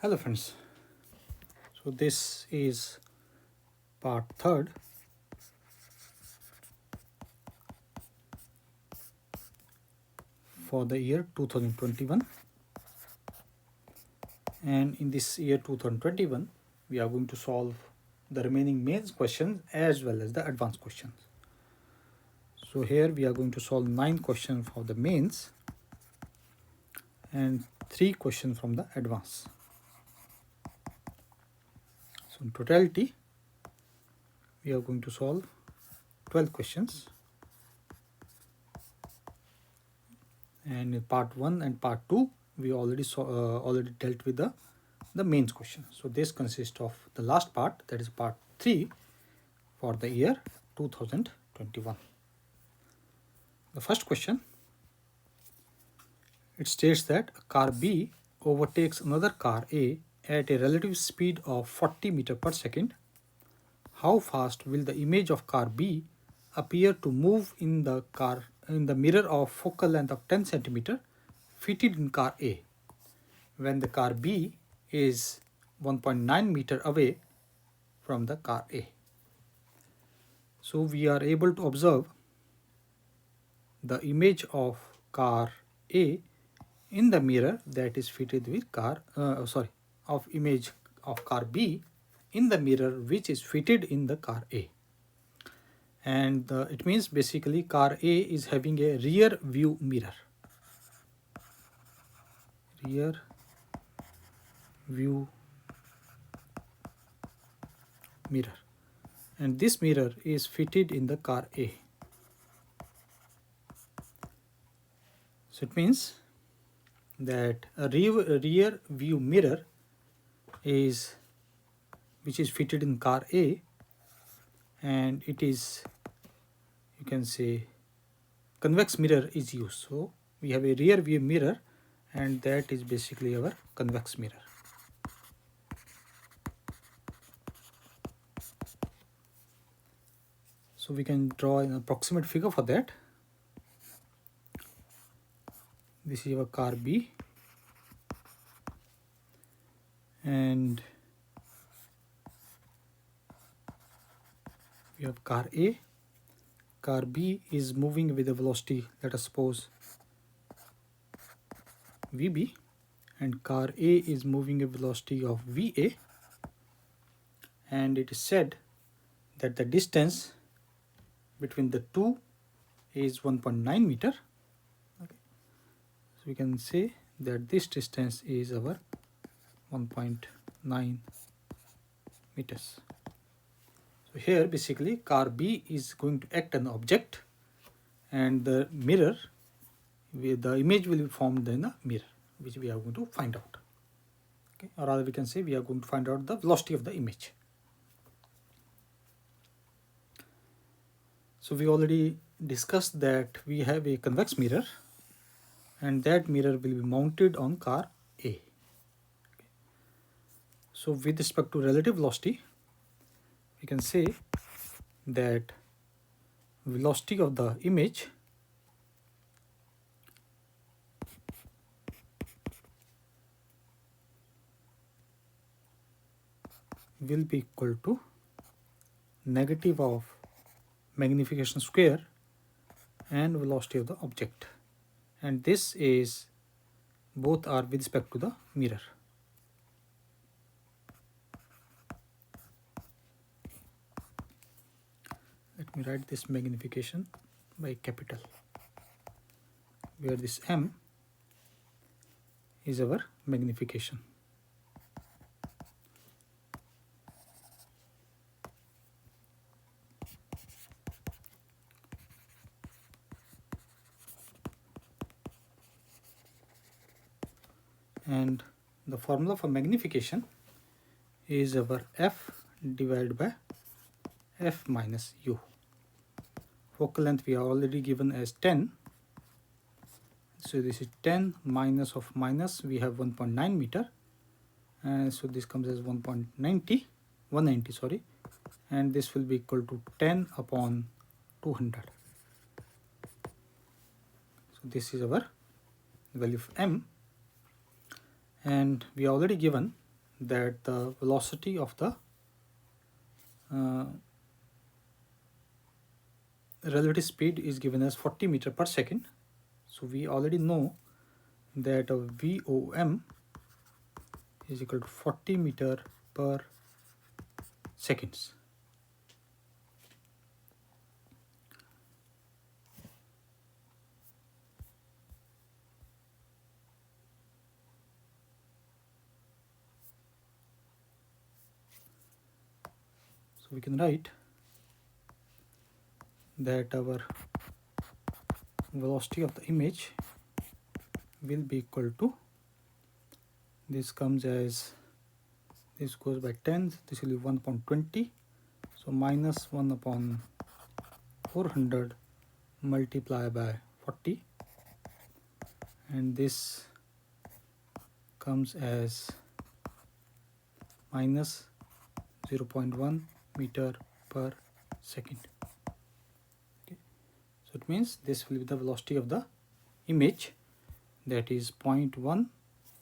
Hello friends, so this is part third for the year 2021, and in this year 2021 we are going to solve the remaining mains questions as well as the advanced questions. So here we are going to solve 9 questions for the mains and 3 questions from the advanced. So in totality we are going to solve 12 questions, and in part 1 and part 2 we already dealt with the mains question. So this consists of the last part, that is part 3 for the year 2021. The first question, it states that a car B overtakes another car A at a relative speed of 40 meter per second. How fast will the image of car B appear to move in the mirror of focal length of 10 centimeter fitted in car A when the car B is 1.9 meter away from the car A? So we are able to observe the image of car A in the mirror that is fitted with image of car B in the mirror which is fitted in the car A. And it means basically car A is having a rear view mirror. Rear view mirror. And this mirror is fitted in the car A. So it means that a rear view mirror which is fitted in car A, and it is, you can say, convex mirror is used. So we have a rear view mirror, and that is basically our convex mirror. So we can draw an approximate figure for that. This is our car B, and we have car A. Car B is moving with a velocity, let us suppose VB, and car A is moving a velocity of VA, and it is said that the distance between the two is 1.9 meter. Okay. So we can say that this distance is our 1.9 meters. So here basically car B is going to act an object, and the mirror, the image will be formed in the mirror, which we are going to find out. Okay. Or rather we can say we are going to find out the velocity of the image. So we already discussed that we have a convex mirror, and that mirror will be mounted on car A. Okay. So with respect to relative velocity, we can say that velocity of the image will be equal to negative of magnification square and velocity of the object, and this is, both are with respect to the mirror. Let me write this magnification by capital, where this M is our magnification. And the formula for magnification is our F divided by F minus U. Focal length we are already given as 10. So this is 10 minus of minus, we have 1.9 meter. And so this comes as 190, and this will be equal to 10 upon 200. So this is our value of M. And we are already given that the velocity of the relative speed is given as 40 meter per second. So we already know that VOM is equal to 40 meter per seconds. So we can write that our velocity of the image will be equal to, this comes as, this goes by 10, this will be 1 upon 20, so minus 1 upon 400 multiplied by 40, and this comes as minus 0.1 meter per second. Okay. So it means this will be the velocity of the image, that is 0.1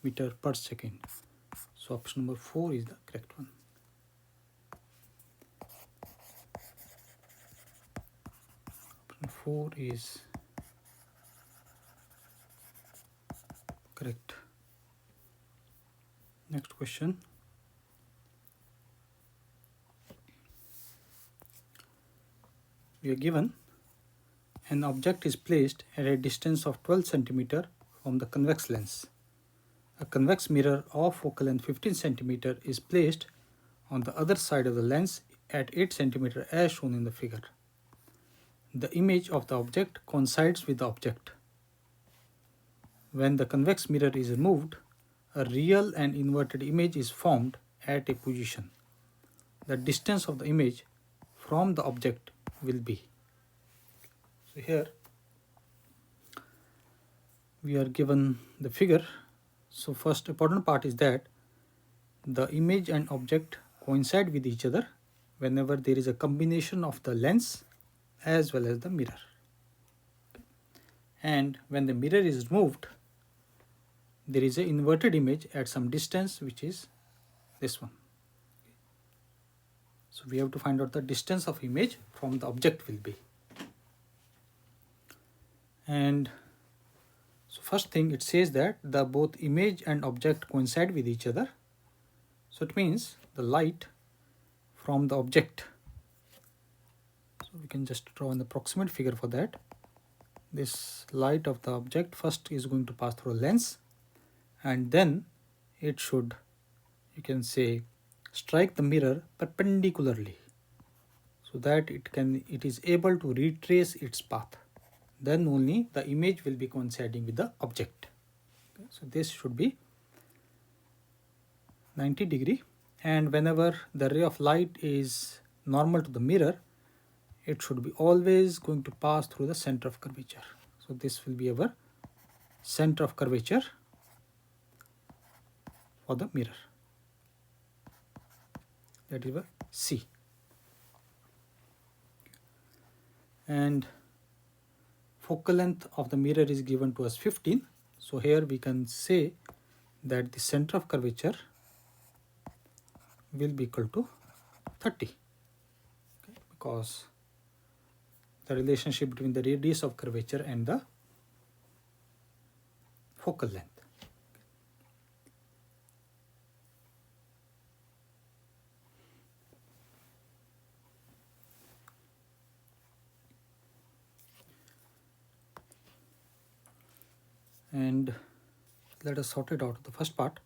meter per second. So option number 4 is the correct one. Option 4 is correct. Next question. We are given an object is placed at a distance of 12 cm from the convex lens. A convex mirror of focal length 15 cm is placed on the other side of the lens at 8 cm as shown in the figure. The image of the object coincides with the object. When the convex mirror is removed, a real and inverted image is formed at a position. The distance of the image from the object will be. So here we are given the figure. So first important part is that the image and object coincide with each other whenever there is a combination of the lens as well as the mirror. And when the mirror is removed, there is an inverted image at some distance, which is this one. So we have to find out the distance of image from the object will be. And so first thing, it says that the both image and object coincide with each other. So it means the light from the object. So we can just draw an approximate figure for that. This light of the object first is going to pass through a lens, and then it should, you can say, strike the mirror perpendicularly, so that it is able to retrace its path. Then only the image will be coinciding with the object. Okay, so this should be 90 degree, and whenever the ray of light is normal to the mirror, it should be always going to pass through the center of curvature. So this will be our center of curvature for the mirror, that is C. And focal length of the mirror is given to us 15. So here we can say that the center of curvature will be equal to 30, okay, because the relationship between the radius of curvature and the focal length. And let us sort it out. The first part.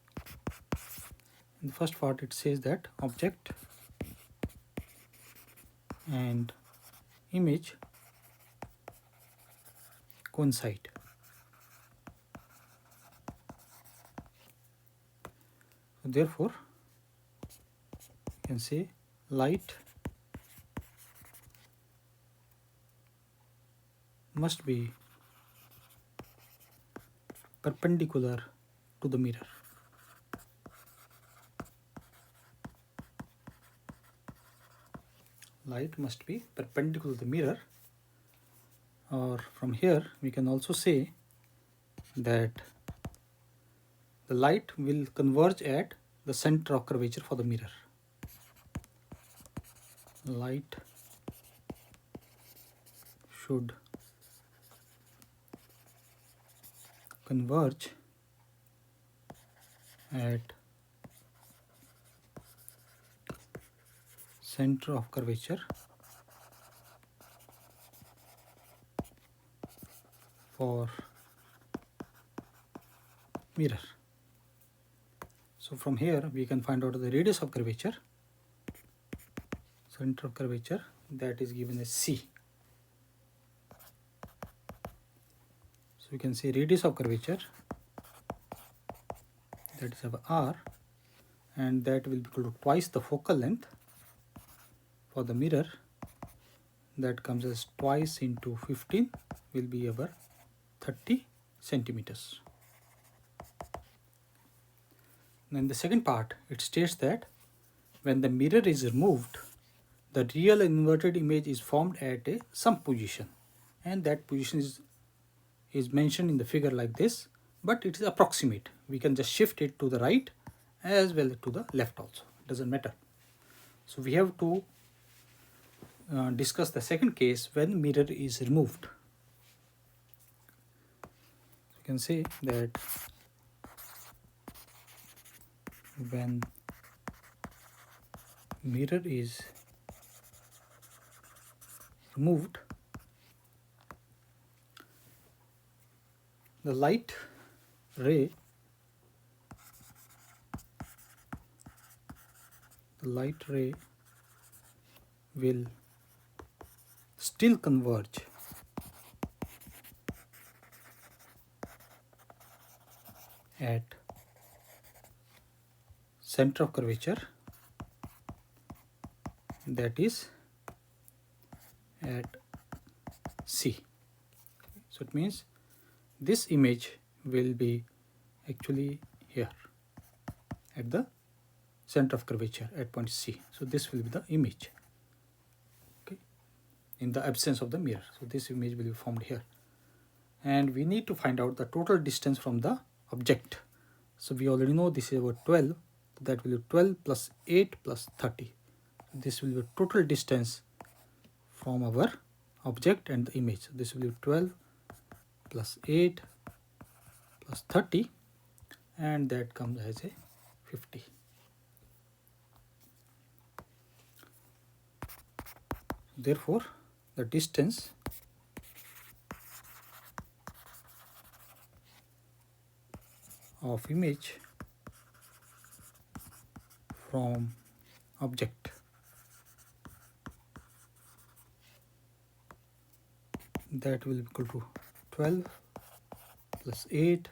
In the first part, it says that object and image coincide. So therefore, you can say light must be perpendicular to the mirror. Light must be perpendicular to the mirror, or from here we can also say that the light will converge at the center of curvature for the mirror. Light should converge at center of curvature for mirror. So from here we can find out the radius of curvature, center of curvature, that is given as C. So we can say radius of curvature, that is our R, and that will be equal to twice the focal length for the mirror, that comes as twice into 15 will be over 30 centimeters. In the second part, it states that when the mirror is removed, the real inverted image is formed at some position, and that position is mentioned in the figure like this, but it is approximate. We can just shift it to the right as well as to the left also, it doesn't matter. So we have to discuss the second case when mirror is removed. You can say that when mirror is removed, the light ray will still converge at center of curvature, that is at C. So it means this image will be actually here at the center of curvature at point C. So this will be the image, okay, in the absence of the mirror. So this image will be formed here, and we need to find out the total distance from the object. So we already know this is about 12, that will be 12 plus 8 plus 30. This will be total distance from our object and the image. So this will be 12 plus 8 plus 30, and that comes as a 50. Therefore, the distance of image from object, that will be equal to 12 plus 8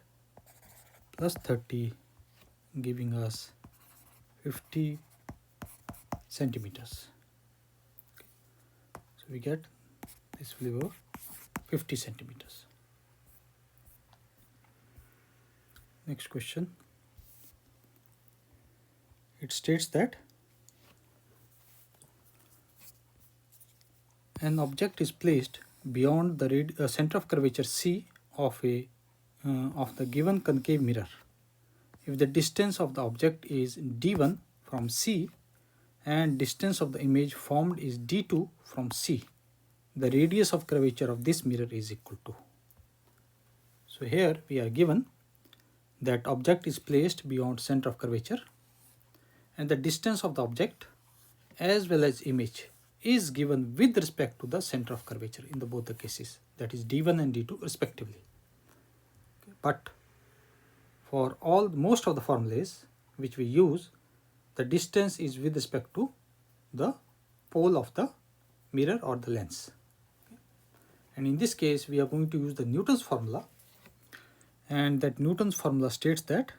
plus 30, giving us 50 centimeters. Okay. So we get this will be 50 centimeters. Next question. It states that an object is placed beyond the center of curvature C of the given concave mirror. If the distance of the object is d1 from C and distance of the image formed is d2 from C, the radius of curvature of this mirror is equal to. So here we are given that object is placed beyond center of curvature, and the distance of the object as well as image is given with respect to the center of curvature in both the cases, that is d1 and d2 respectively. But for most of the formulas which we use, the distance is with respect to the pole of the mirror or the lens. And in this case we are going to use the Newton's formula, and that Newton's formula states that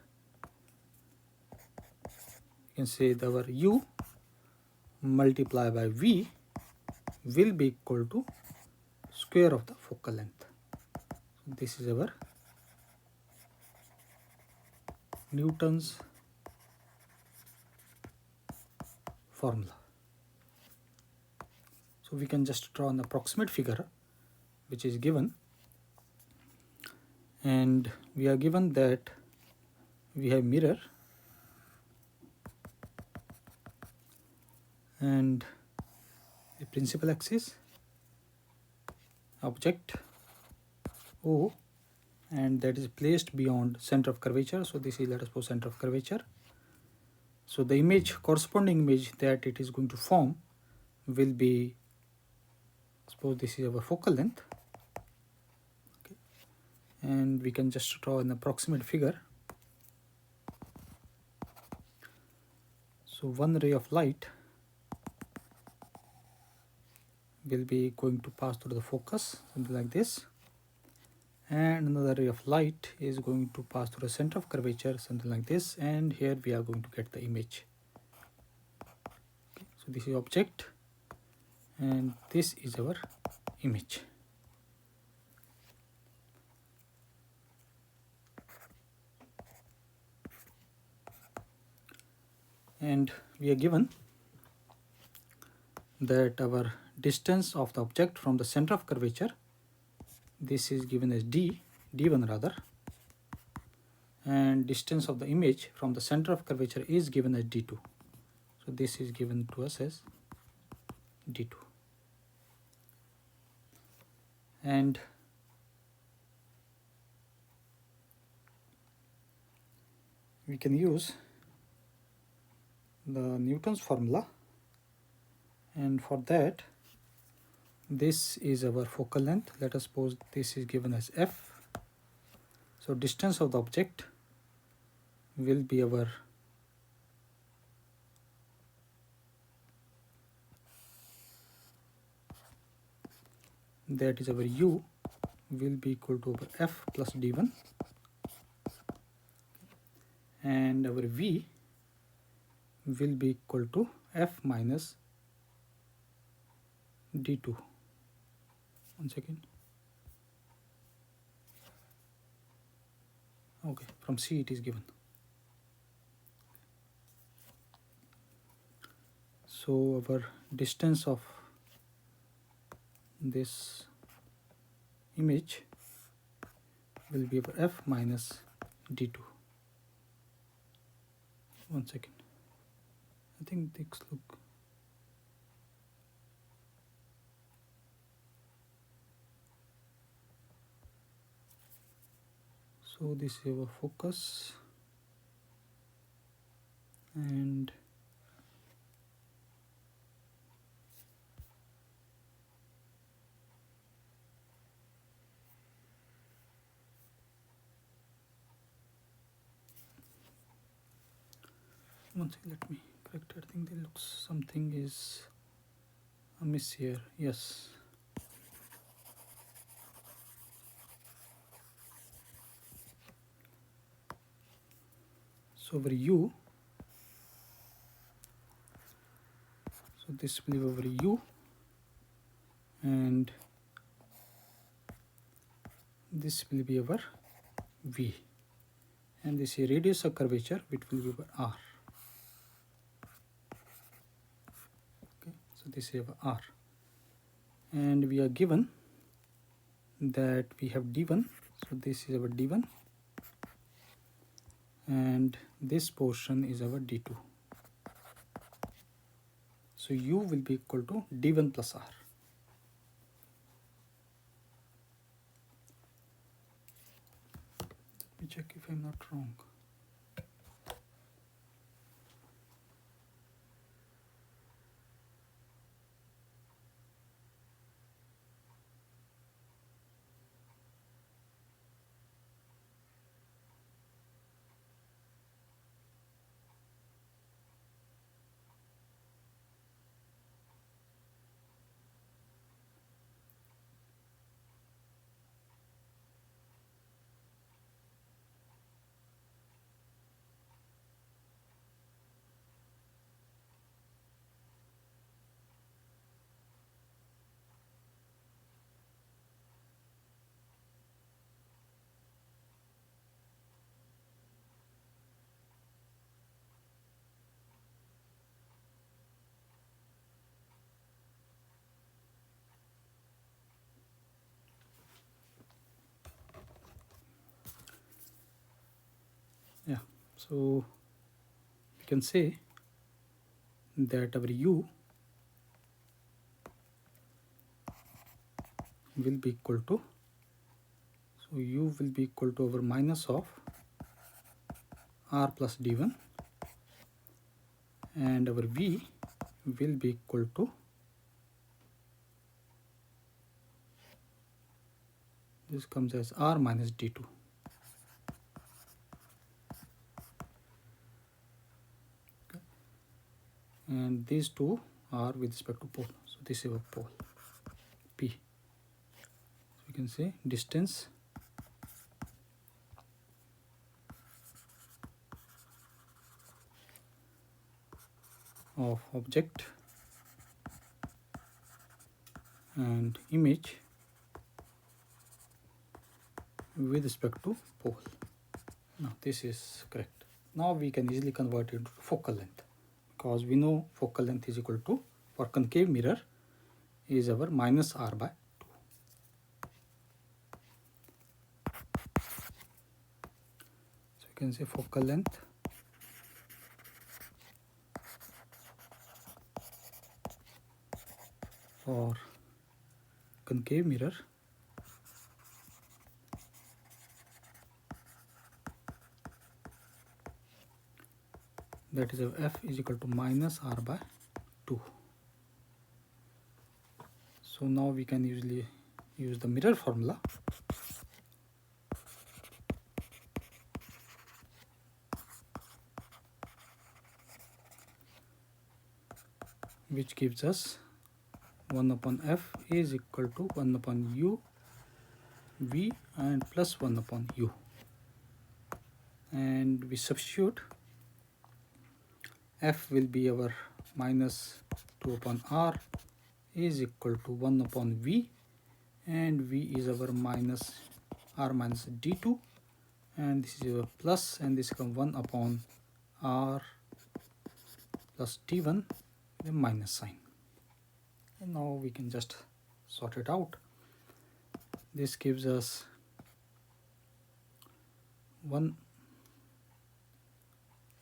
you can say that our u multiplied by v will be equal to square of the focal length. So this is our Newton's formula. So we can just draw an approximate figure which is given, and we are given that we have mirror and the principal axis, object O, and that is placed beyond center of curvature. So this is, let us suppose, center of curvature. So the image, corresponding image that it is going to form will be, suppose this is our focal length, okay, and we can just draw an approximate figure. So one ray of light will be going to pass through the focus, something like this, and another ray of light is going to pass through the center of curvature, something like this, and here we are going to get the image. Okay, so this is object and this is our image. And we are given that our distance of the object from the center of curvature, this is given as d1 rather, and distance of the image from the center of curvature is given as d2. So this is given to us as d2. And we can use the Newton's formula, and for that, this is our focal length. Let us suppose this is given as f. So distance of the object will be our that is our u will be equal to our f plus d1, and our v will be equal to f minus d2. One second. Okay, from C it is given. So our distance of this image will be our f minus d2. One second. I think this look. So this is our focus, and one second, let me correct. I think there looks something is amiss here. Yes. So over u, so this will be over u, and this will be our v, and this is radius of curvature, which will be our r. Okay, so this is our r, and we are given that we have d1. So this is our d1, and this portion is our d2. So u will be equal to d1 plus r. Let me check if I'm not wrong. Yeah, so we can say that our u will be equal to, so u will be equal to over minus of r plus d1, and our v will be equal to, this comes as r minus d2. Okay. And these two are with respect to pole, so this is our pole P. So we can say distance of object and image with respect to pole. Now this is correct. Now we can easily convert it to focal length, because we know focal length is equal to, for concave mirror, is our minus r by 2. So you can say focal length for concave mirror that is f is equal to minus r by 2. So now we can usually use the mirror formula, which gives us 1 upon f is equal to 1 upon u v and plus 1 upon u, and we substitute. F will be our minus 2 upon r is equal to 1 upon v, and v is our minus r minus d2, and this is our plus, and this becomes 1 upon r plus d1 with a minus sign. And now we can just sort it out. This gives us 1,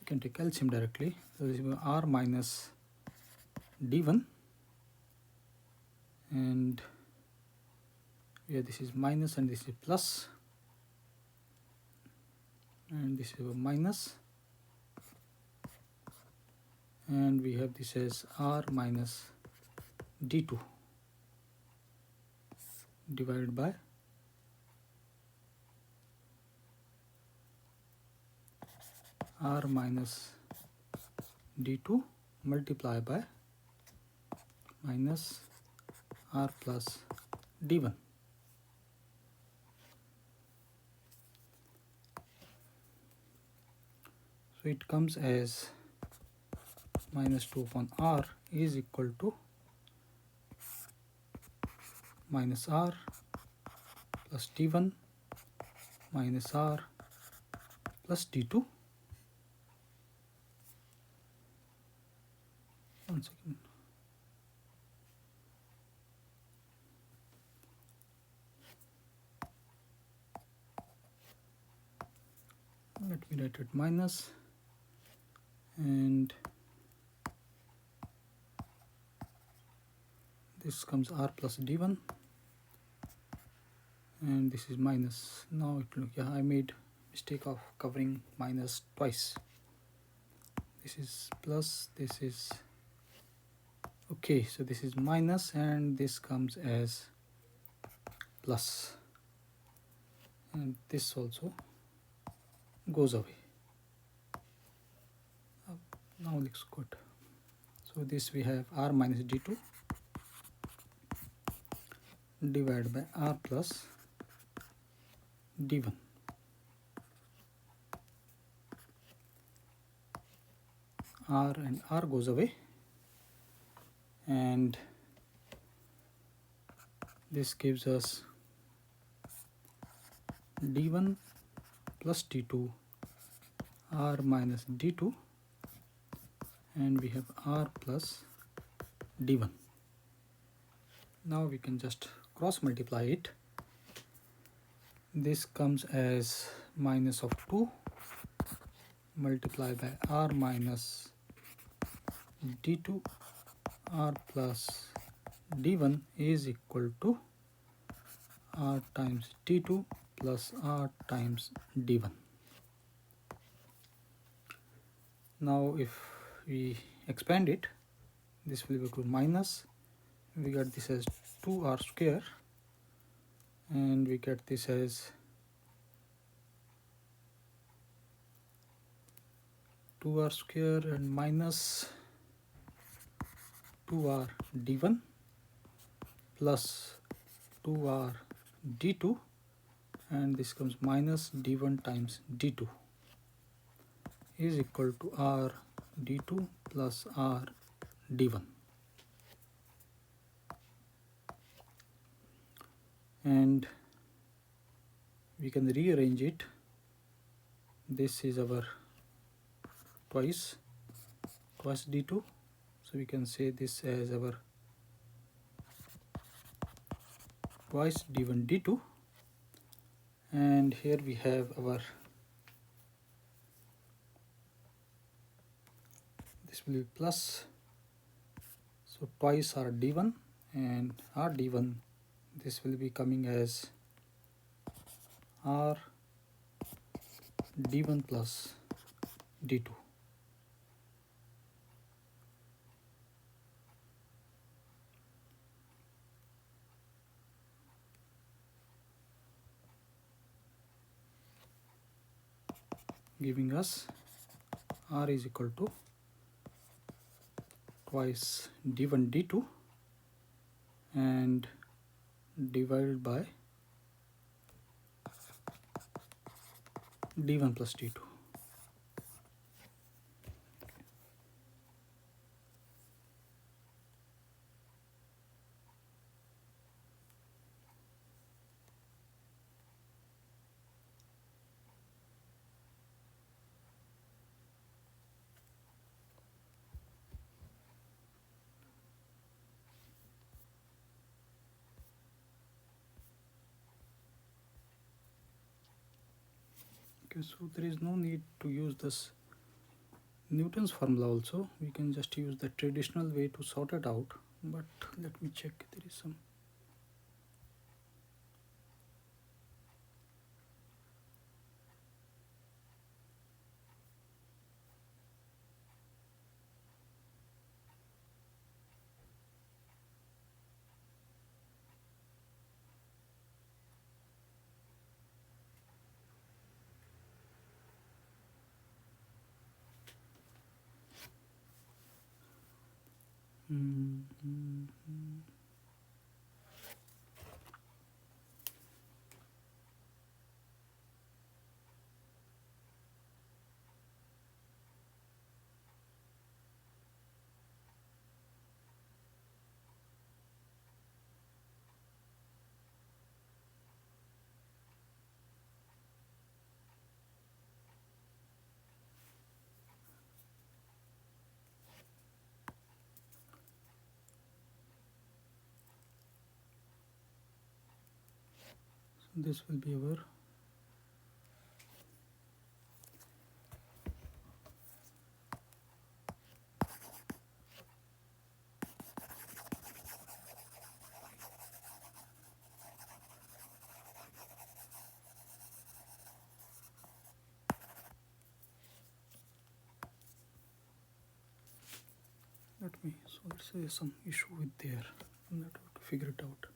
we can take LCM directly, so this is r minus d1, and here this is minus and this is plus, and this is a minus, and we have this as r minus d2 divided by r minus d2 multiplied by minus r plus d1. So it comes as minus 2 upon r is equal to minus r plus d1 minus r plus d2. One second. Let me write it minus, and this comes r plus d1, and this is minus. Now it look, yeah, I made mistake of covering minus twice. This is plus, this is okay, so this is minus and this comes as plus, and this also goes away. Now looks good. So this we have r minus d2 divided by r plus d1. R and R goes away, and this gives us d1 plus d2 r minus d2, and we have r plus d1. Now we can just cross multiply it. This comes as minus of 2 multiplied by r minus d2 r plus d1 is equal to r times d2 plus r times d1. Now if we expand it, this will be equal to minus, we get this as 2r square, and we get this as 2r square and minus 2r d1 plus 2r d2, and this comes minus d1 times d2 is equal to r d2 plus r d1. And we can rearrange it. This is our twice d2, so we can say this as our twice d1 d2, and here we have our, this will be plus, so twice r d1 and r d1, this will be coming as r d1 plus d2. Giving us r is equal to twice d1 d2 and divided by d1 plus d2. Okay, so there is no need to use this Newton's formula also. We can just use the traditional way to sort it out, but let me check, there is some. This will be our so let's say some issue with there, I'm not able to figure it out.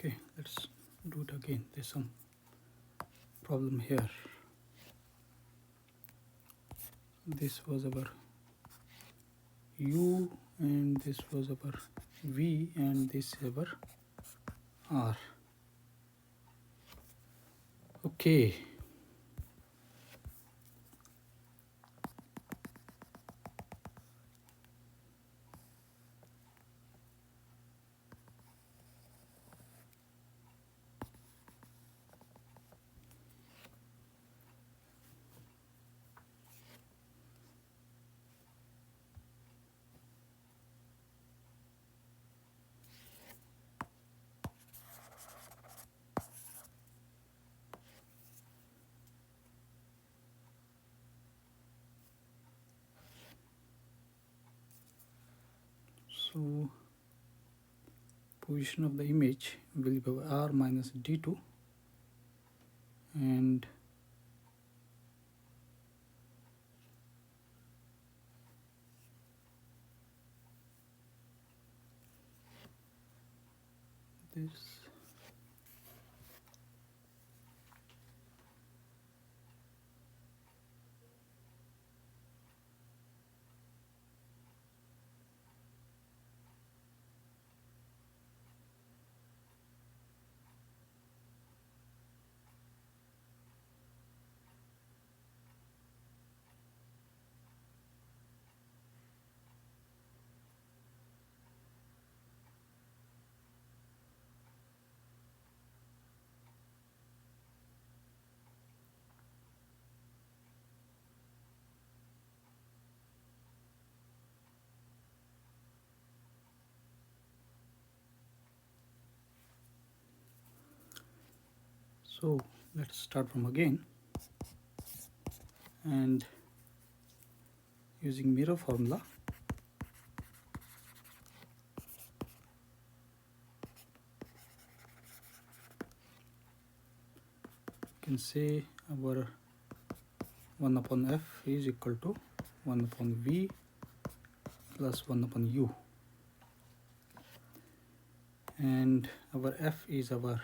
Okay, let's do it again. There's some problem here. This was our U and this was our V and this is our R. Okay. So position of the image will be R minus D2 and this. So let's start from again, and using mirror formula you can say our 1 upon F is equal to 1 upon V plus 1 upon U, and our F is our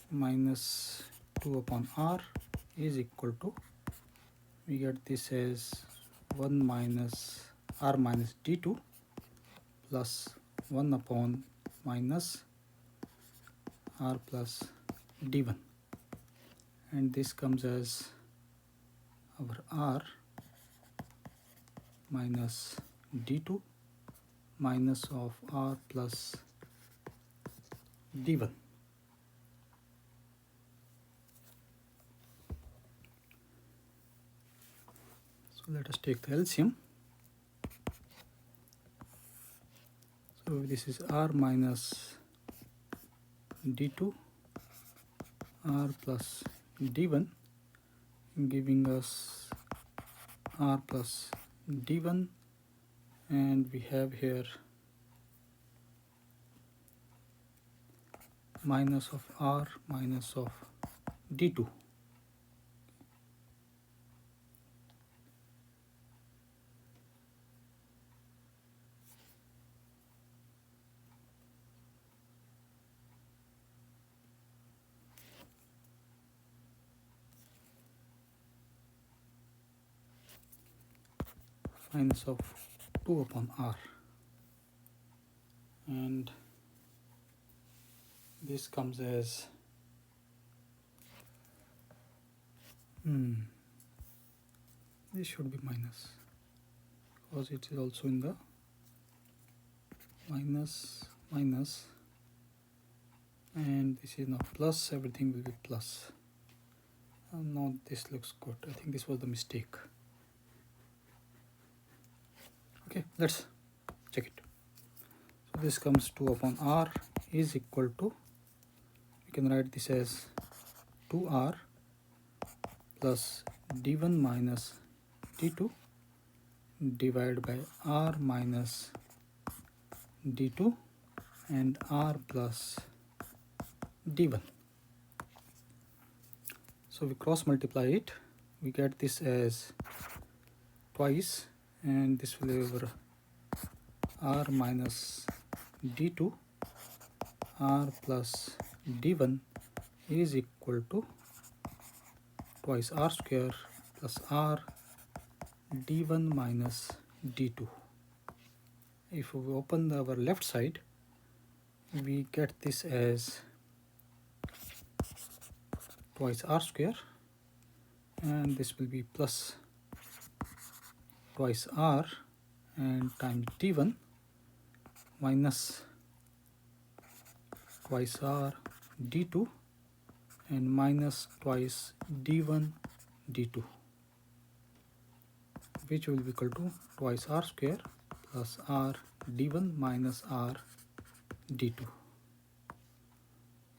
minus 2 upon R is equal to, we get this as 1 minus R minus D2 plus 1 upon minus R plus D1, and this comes as our R minus D2 minus of R plus D1. So let us take the LCM. So this is R minus D2 R plus D1 giving us R plus D1, and we have here minus of R minus of D2. Minus of 2 upon R, and this comes as this should be minus because it is also in the minus, and this is now plus, everything will be plus. And now this looks good. I think this was the mistake. Okay, let's check it. So this comes 2 upon R is equal to, we can write this as 2R plus D1 minus D2 divided by R minus D2 and R plus D1. So we cross multiply it, we get this as twice, and this will be over R minus D2 r plus d1 is equal to twice r square plus r d1 minus d2. If we open our left side, we get this as twice r square, and this will be plus twice r and times d1 minus twice r d2 and minus twice d1 d2, which will be equal to twice r square plus r d1 minus r d2.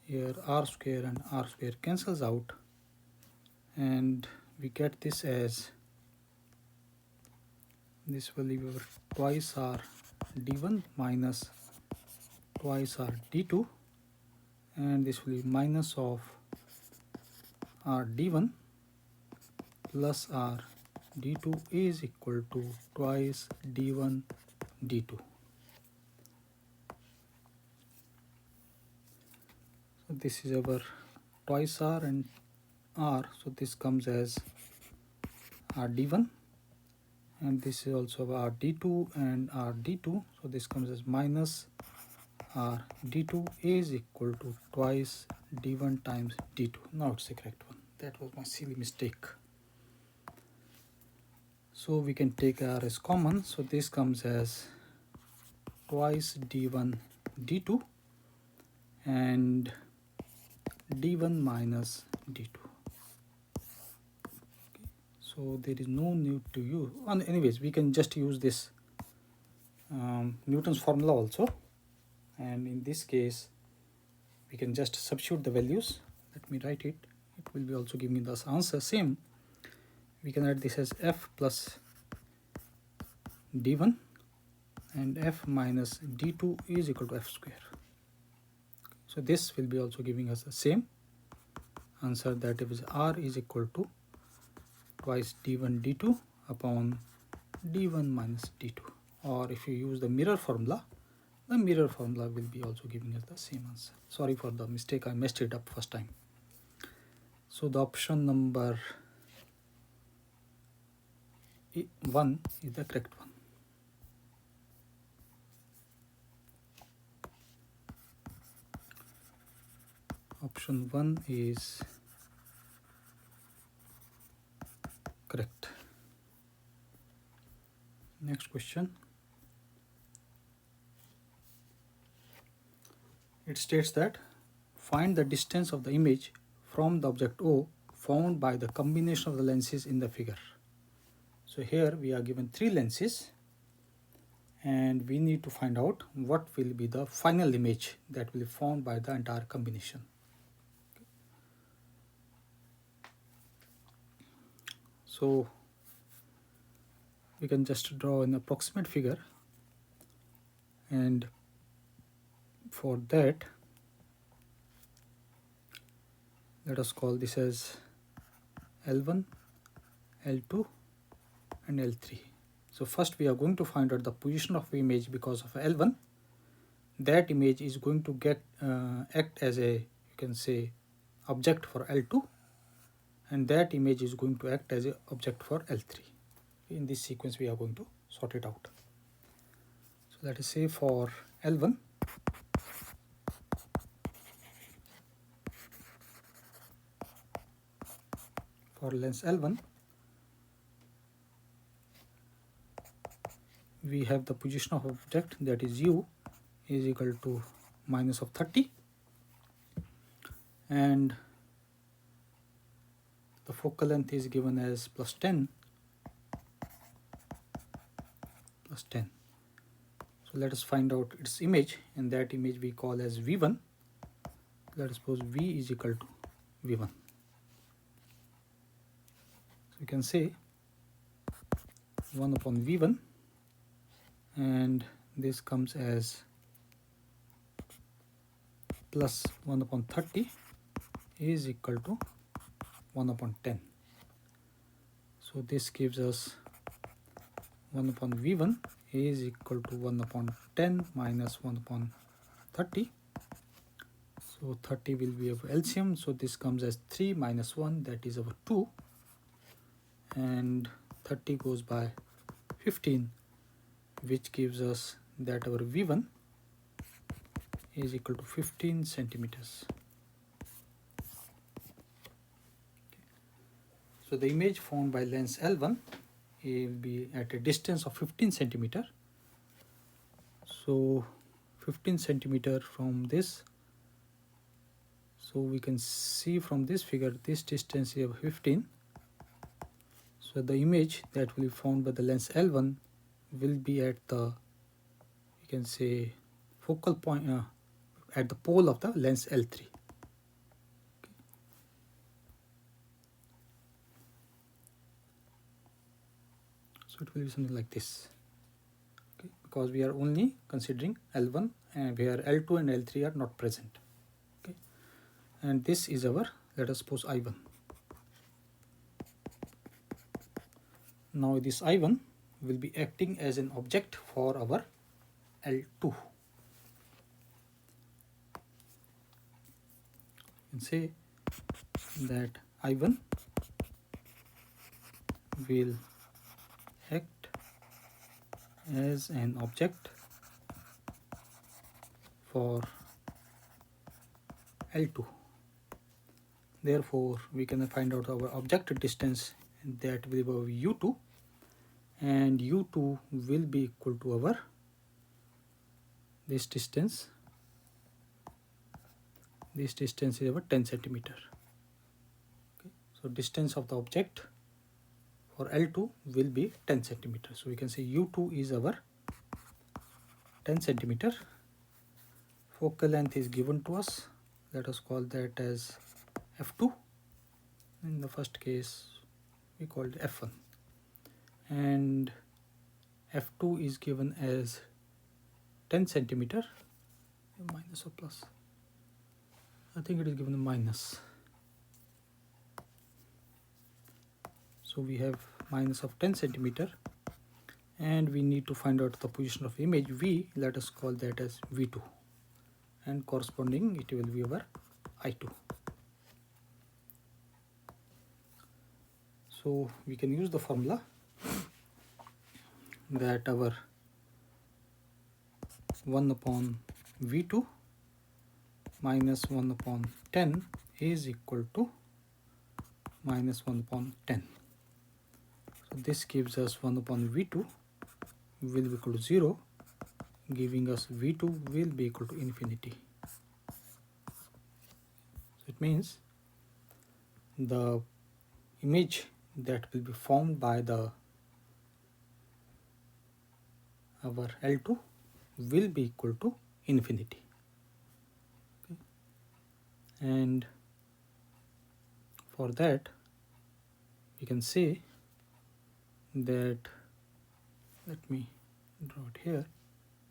Here r square and r square cancels out, and we get this as, this will be over twice r d1 minus twice r d2, and this will be minus of r d1 plus r d2 is equal to twice d1 d2. So this is our twice r and r, so this comes as r d1, and this is also r d2 and r d2, so this comes as minus r d2 is equal to twice d1 times d2. Now it's the correct one. That was my silly mistake. So we can take r as common, so this comes as twice d1 d2 and d1 minus d2. So there is no need to use, and anyways we can just use this Newton's formula also, and in this case we can just substitute the values. Let me write it. It will be also giving us answer same. We can write this as f plus d1 and f minus d2 is equal to f square. So this will be also giving us the same answer, that is r is equal to twice d1 d2 upon d1 minus d2. Or if you use the mirror formula, the mirror formula will be also giving us the same answer. Sorry for the mistake, I messed it up first time. So the option number 1 is the correct one. Option 1 is correct. Next question. It states that find the distance of the image from the object O found by the combination of the lenses in the figure. So here we are given 3 lenses, and we need to find out what will be the final image that will be found by the entire combination. So we can just draw an approximate figure, and for that let us call this as L1, L2 and L3. So first we are going to find out the position of image because of L1. That image is going to get act as a, you can say, object for L2, and that image is going to act as a object for L3. In this sequence we are going to sort it out. So let us say for L1, for lens L1, we have the position of object, that is u is equal to minus of 30, and the focal length is given as plus 10. So let us find out its image, and that image we call as v1. Let us suppose v is equal to v1. So we can say 1 upon v1, and this comes as plus 1 upon 30 is equal to 1 upon 10. So this gives us 1 upon v1 is equal to 1 upon 10 minus 1 upon 30, So 30 will be our LCM, so this comes as 3 minus 1, that is our 2, and 30 goes by 15, which gives us that our V1 is equal to 15 centimeters. So the image formed by lens L1 will be at a distance of 15 centimeter. So 15 centimeter from this, so we can see from this figure this distance is 15. So the image that will be formed by the lens L1 will be at the, you can say, focal point at the pole of the lens L3. So it will be something like this, okay, because we are only considering L1 and where L2 and L3 are not present. Okay, and this is our, let us suppose, I1. Now this I1 will be acting as an object for our L2. You can say that I1 will act as an object for L2. Therefore, we can find out our object distance, that will be our U2, and U2 will be equal to our this distance. This distance is our 10 centimeter. Okay. So distance of the object for L2 will be 10 centimeter. So we can say U2 is our 10 centimeter. Focal length is given to us. Let us call that as F2. In the first case, we called F1. And F2 is given as 10 centimeter, minus or plus. I think it is given a minus. So we have minus of 10 centimeter, and we need to find out the position of image V. Let us call that as V2, and corresponding it will be our I2. So we can use the formula that our 1 upon V2 minus 1 upon 10 is equal to minus 1 upon 10. So this gives us 1 upon V2 will be equal to 0, giving us V2 will be equal to infinity. So it means the image that will be formed by the our L2 will be equal to infinity. Okay. And for that we can say that, let me draw it here.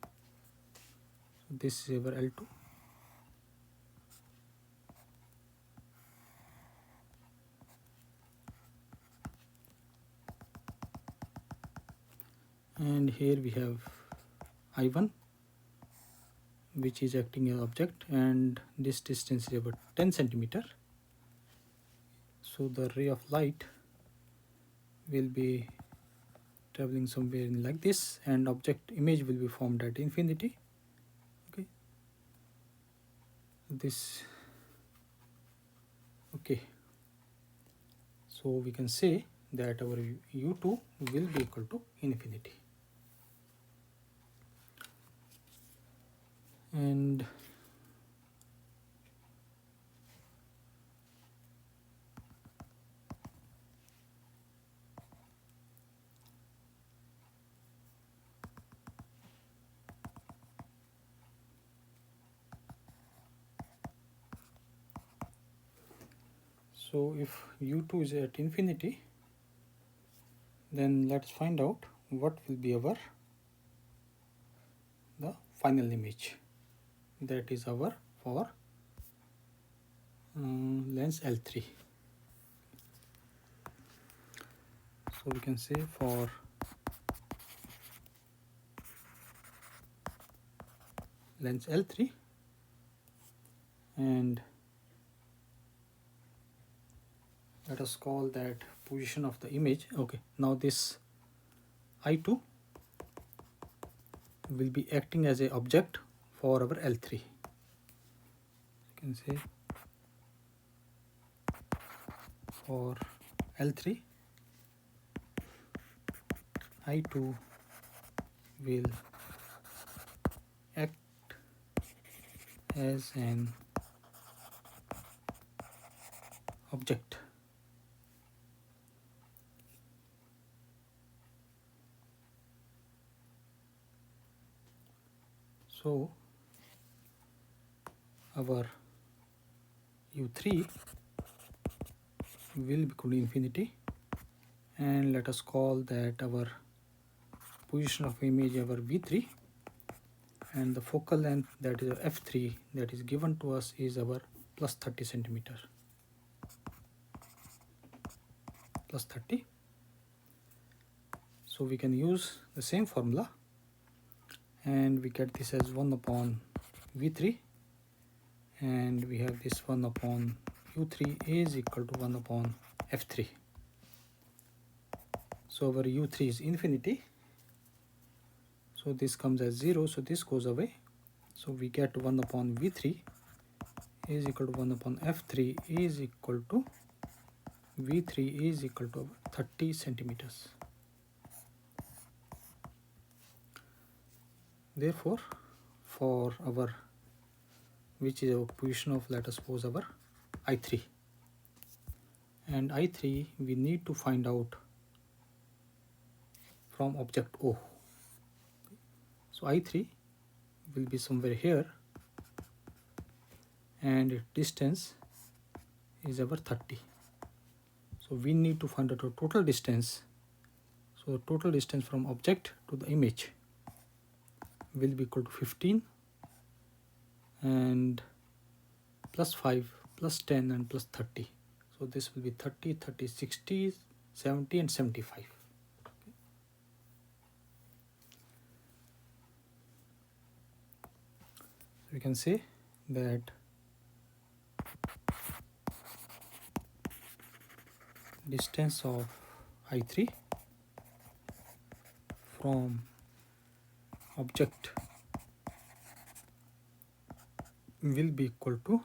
So this is our L2, and here we have I1, which is acting as object, and this distance is about 10 centimeter. So the ray of light will be traveling somewhere in like this, and object image will be formed at infinity. Okay, this, okay, so we can say that our U2 will be equal to infinity. And so if U2 is at infinity, then let's find out what will be our the final image, that is our for lens L3. So we can say for lens L3, and let us call that position of the image. Okay, now this I2 will be acting as a object for our L3. You can say for L3 I2 will act as an object. So our U3 will be equal to infinity, and let us call that our position of image our V3, and the focal length, that is F3, that is given to us is our plus 30 centimeter. Plus 30. So we can use the same formula and we get this as 1 upon V3, and we have this 1 upon U3 is equal to 1 upon F3. So our U3 is infinity, so this comes as 0, so this goes away. So we get 1 upon V3 is equal to 1 upon F3 is equal to V3 is equal to 30 centimeters. Therefore, for our, which is our position of, let us suppose our I3, and I3 we need to find out from object O. So I3 will be somewhere here, and distance is our 30. So we need to find out the total distance. So total distance from object to the image will be equal to 15 and plus 5 plus 10 and plus 30. So this will be 30, 30, 60, 70 and 75. So we can say that distance of I3 from object will be equal to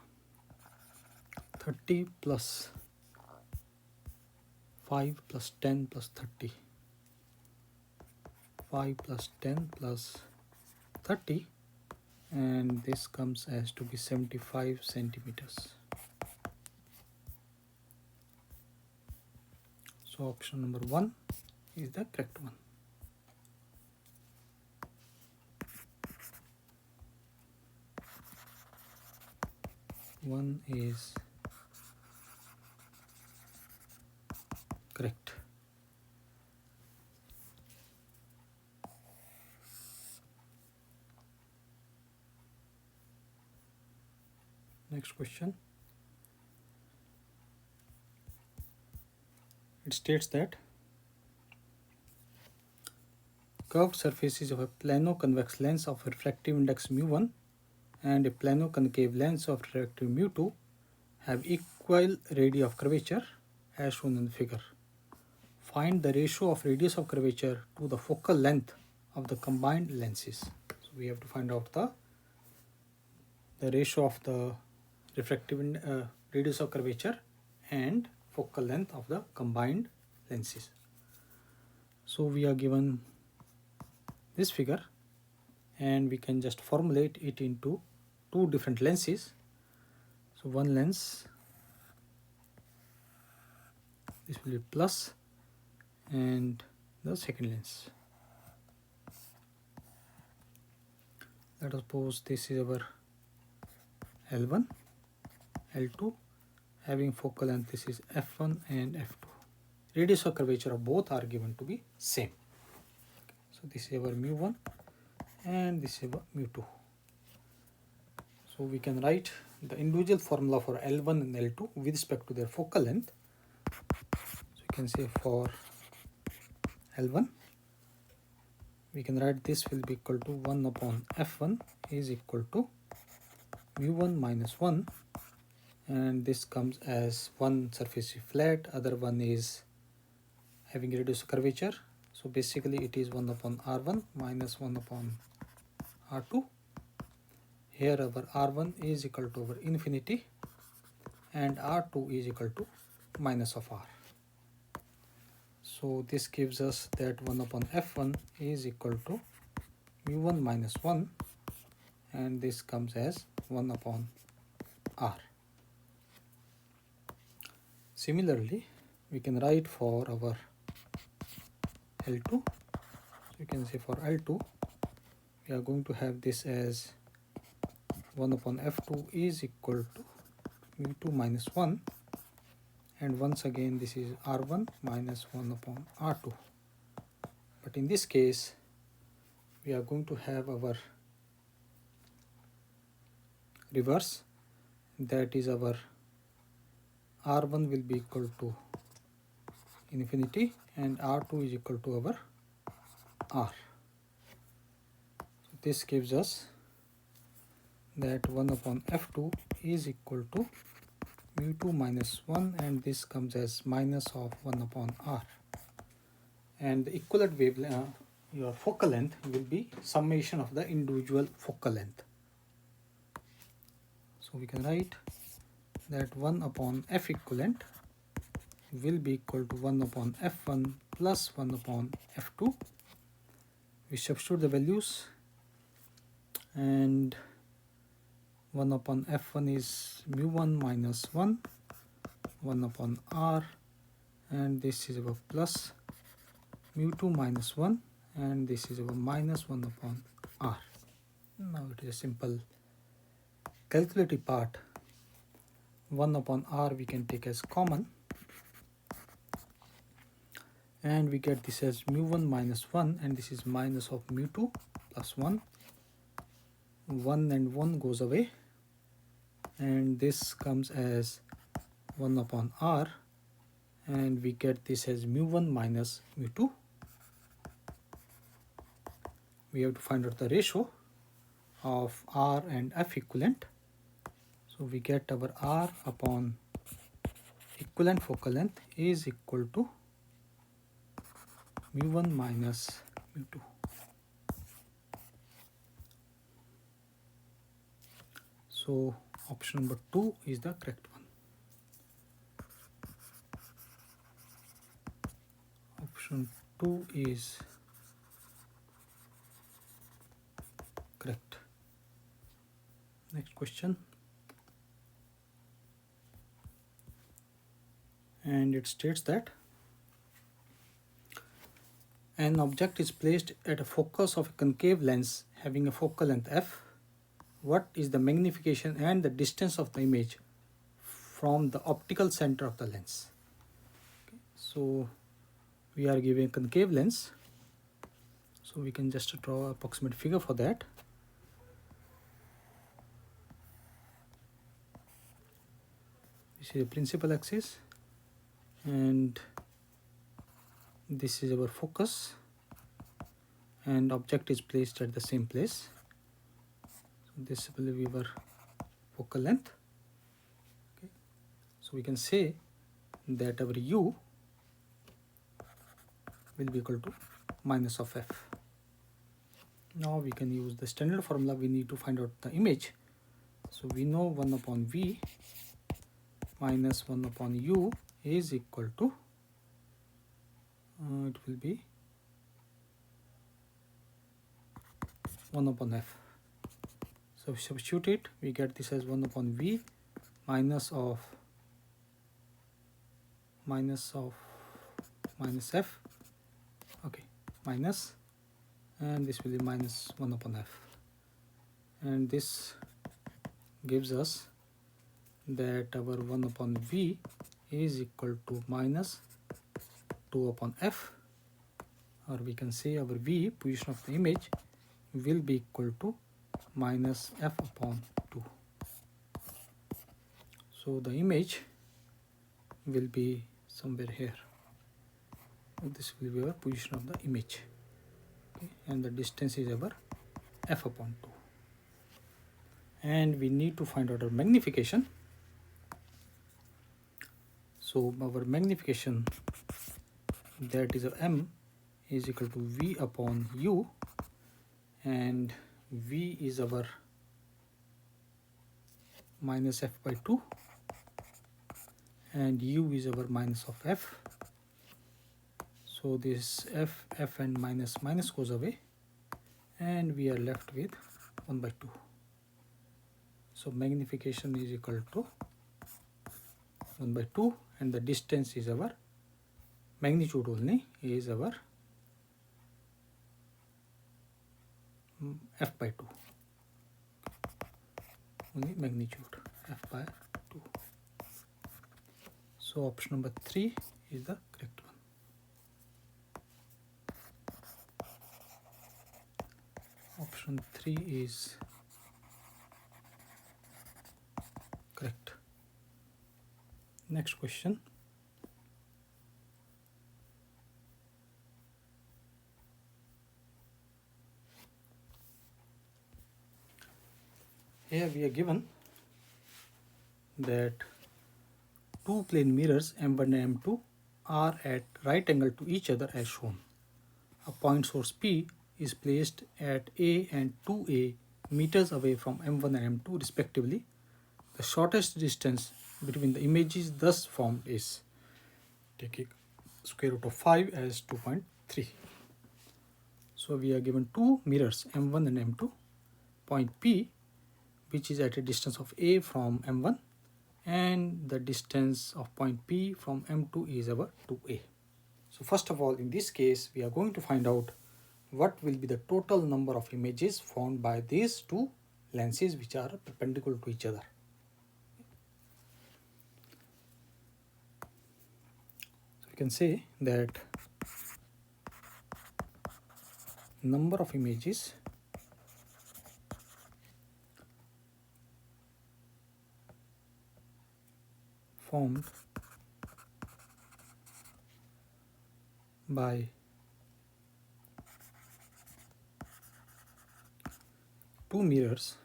30 plus 5 plus 10 plus 30. 5 plus 10 plus 30, and this comes as to be 75 centimeters. So option number 1 is the correct one. One is correct. Next question. It states that curved surfaces of a plano-convex lens of refractive index mu1 and a plano-concave lens of refractive mu2 have equal radii of curvature as shown in the figure. Find the ratio of radius of curvature to the focal length of the combined lenses. So we have to find out the ratio of the refractive radius of curvature and focal length of the combined lenses. So we are given this figure and we can just formulate it into two different lenses. So one lens, this will be plus, and the second lens, let us suppose this is our L1, L2, having focal length this is F1 and F2. Radius of curvature of both are given to be same. So this is our mu1 and this is our mu2. So we can write the individual formula for L1 and L2 with respect to their focal length. So you can say for L1, we can write this will be equal to 1 upon F1 is equal to mu1 minus 1, and this comes as one surface is flat, other one is having reduced curvature. So basically it is 1 upon r1 minus 1 upon r2. Here our r1 is equal to over infinity and r2 is equal to minus of r. So this gives us that 1 upon f1 is equal to mu1 minus 1, and this comes as 1 upon r. Similarly, we can write for our L2. So you can say for L2, we are going to have this as 1 upon f2 is equal to mu2 minus 1, and once again this is r1 minus 1 upon r2. But in this case, we are going to have our reverse, that is our r1 will be equal to infinity and r2 is equal to our r. So this gives us that 1 upon f2 is equal to mu2 minus 1, and this comes as minus of 1 upon r. And the equivalent wavelength, your focal length will be summation of the individual focal length. So we can write that 1 upon f equivalent will be equal to 1 upon f1 plus 1 upon f2. We substitute the values, and 1 upon f1 is mu1 minus 1, 1 upon r, and this is our plus mu2 minus 1, and this is our minus 1 upon r. Now it is a simple calculative part. 1 upon r we can take as common, and we get this as mu1 minus 1, and this is minus of mu2 plus 1. 1 and 1 goes away, and this comes as 1 upon r, and we get this as mu1 minus mu2. We have to find out the ratio of r and f equivalent. So we get our r upon equivalent focal length is equal to mu1 minus mu2. So option number 2 is the correct one. Option 2 is correct. Next question. And it states that an object is placed at a focus of a concave lens having a focal length f. What is the magnification and the distance of the image from the optical center of the lens? Okay. So we are given a concave lens, so we can just draw an approximate figure for that. This is the principal axis, and this is our focus, and object is placed at the same place. So this will be our focal length. Okay. So we can say that our u will be equal to minus of f. Now we can use the standard formula. We need to find out the image. So we know 1 upon v minus 1 upon u is equal to, it will be 1 upon f. So if we substitute it, we get this as 1 upon v minus f, okay, minus, and this will be minus 1 upon f, and this gives us that our 1 upon v is equal to minus 2 upon f, or we can say our v, position of the image, will be equal to minus f upon 2. So the image will be somewhere here. This will be our position of the image, okay, and the distance is our f upon 2. and we need to find out our magnification. So our magnification, that is m, is equal to v upon u, and v is our minus f by 2 and u is our minus of f. So this f and minus goes away and we are left with 1 by 2. So magnification is equal to 1 by 2 and the distance is our magnitude only, is our f by 2, only magnitude f by 2. So option number 3 is the correct one. Option 3 is correct. Next question. Here we are given that two plane mirrors M1 and M2 are at right angle to each other as shown. A point source P is placed at A and 2A meters away from M1 and M2 respectively. The shortest distance between the images thus formed is, taking square root of 5 as 2.3. So we are given two mirrors M1 and M2, point P, which is at a distance of A from M1, and the distance of point P from M2 is our 2A. So first of all, in this case, we are going to find out what will be the total number of images formed by these two lenses which are perpendicular to each other. So we can say that number of images formed by two mirrors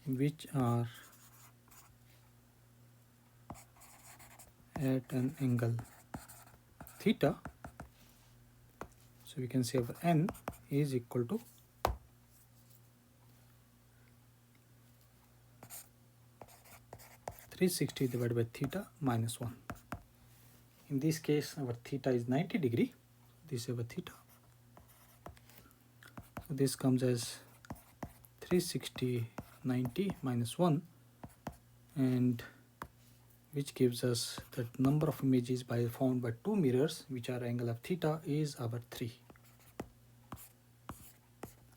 which are at an angle theta. So we can say our n is equal to 360 divided by theta minus 1. In this case, our theta is 90 degree. This is our theta. So this comes as 360 90 minus 1, and which gives us the number of images formed by two mirrors which are angle of theta is our 3.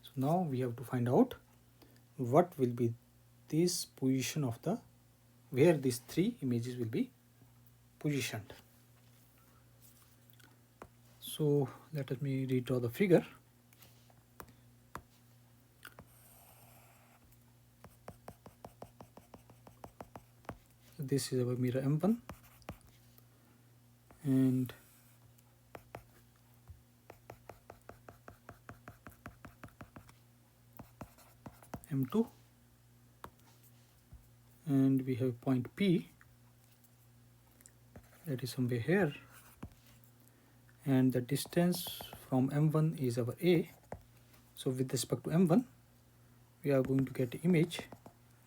So now we have to find out what will be this position of the, where these three images will be positioned. So let me redraw the figure. So this is our mirror M1 and M2, and we have point P that is somewhere here, and the distance from M1 is our A. So with respect to M1, we are going to get an image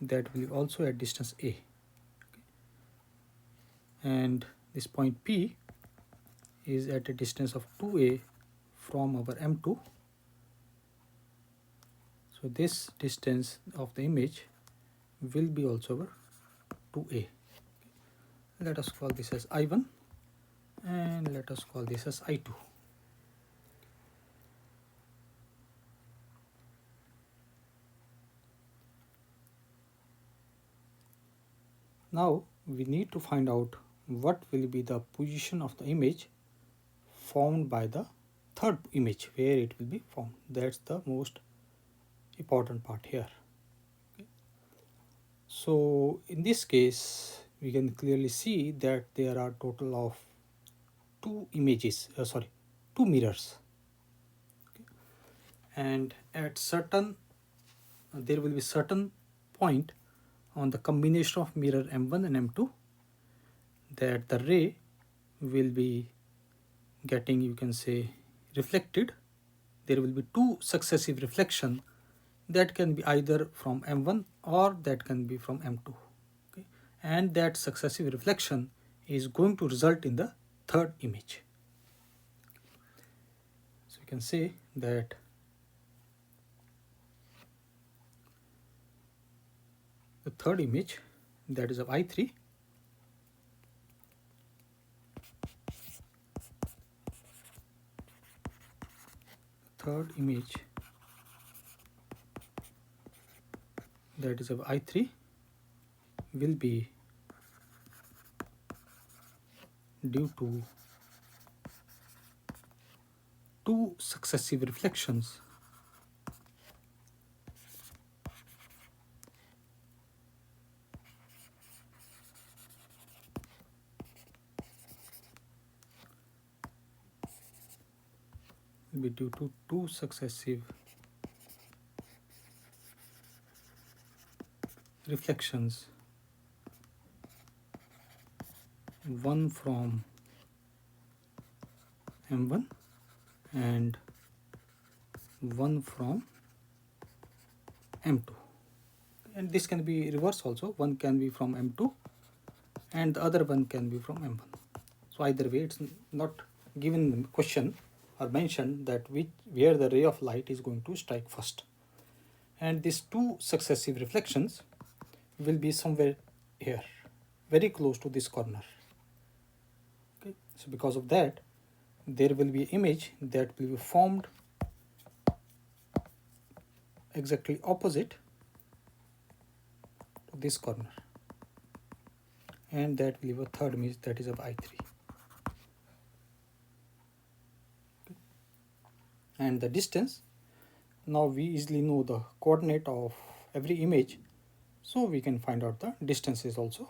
that will also at distance A. And this point P is at a distance of 2A from our M2. So this distance of the image will be also our 2A. Let us call this as I1 and let us call this as I2. Now we need to find out what will be the position of the image formed by the third image, where it will be formed. That's the most important part here. Okay. So in this case, we can clearly see that there are total of two images, two mirrors. Okay. and at certain there will be certain point on the combination of mirror M1 and M2 that the ray will be getting, you can say, reflected. There will be two successive reflection that can be either from M1 or that can be from M2. Okay? And that successive reflection is going to result in the third image. So you can say that the third image, that is of I3, third image that is of I3 will be due to two successive reflections will be due to two successive reflections, one from M1 and one from M2. And this can be reverse also, one can be from M2 and the other one can be from M1. So either way, it's not given in the question or mentioned that where the ray of light is going to strike first. And these two successive reflections will be somewhere here, very close to this corner. Okay, so because of that, there will be an image that will be formed exactly opposite to this corner, and that will be a third image that is of I3. Okay. And the distance, now we easily know the coordinate of every image, so we can find out the distances also.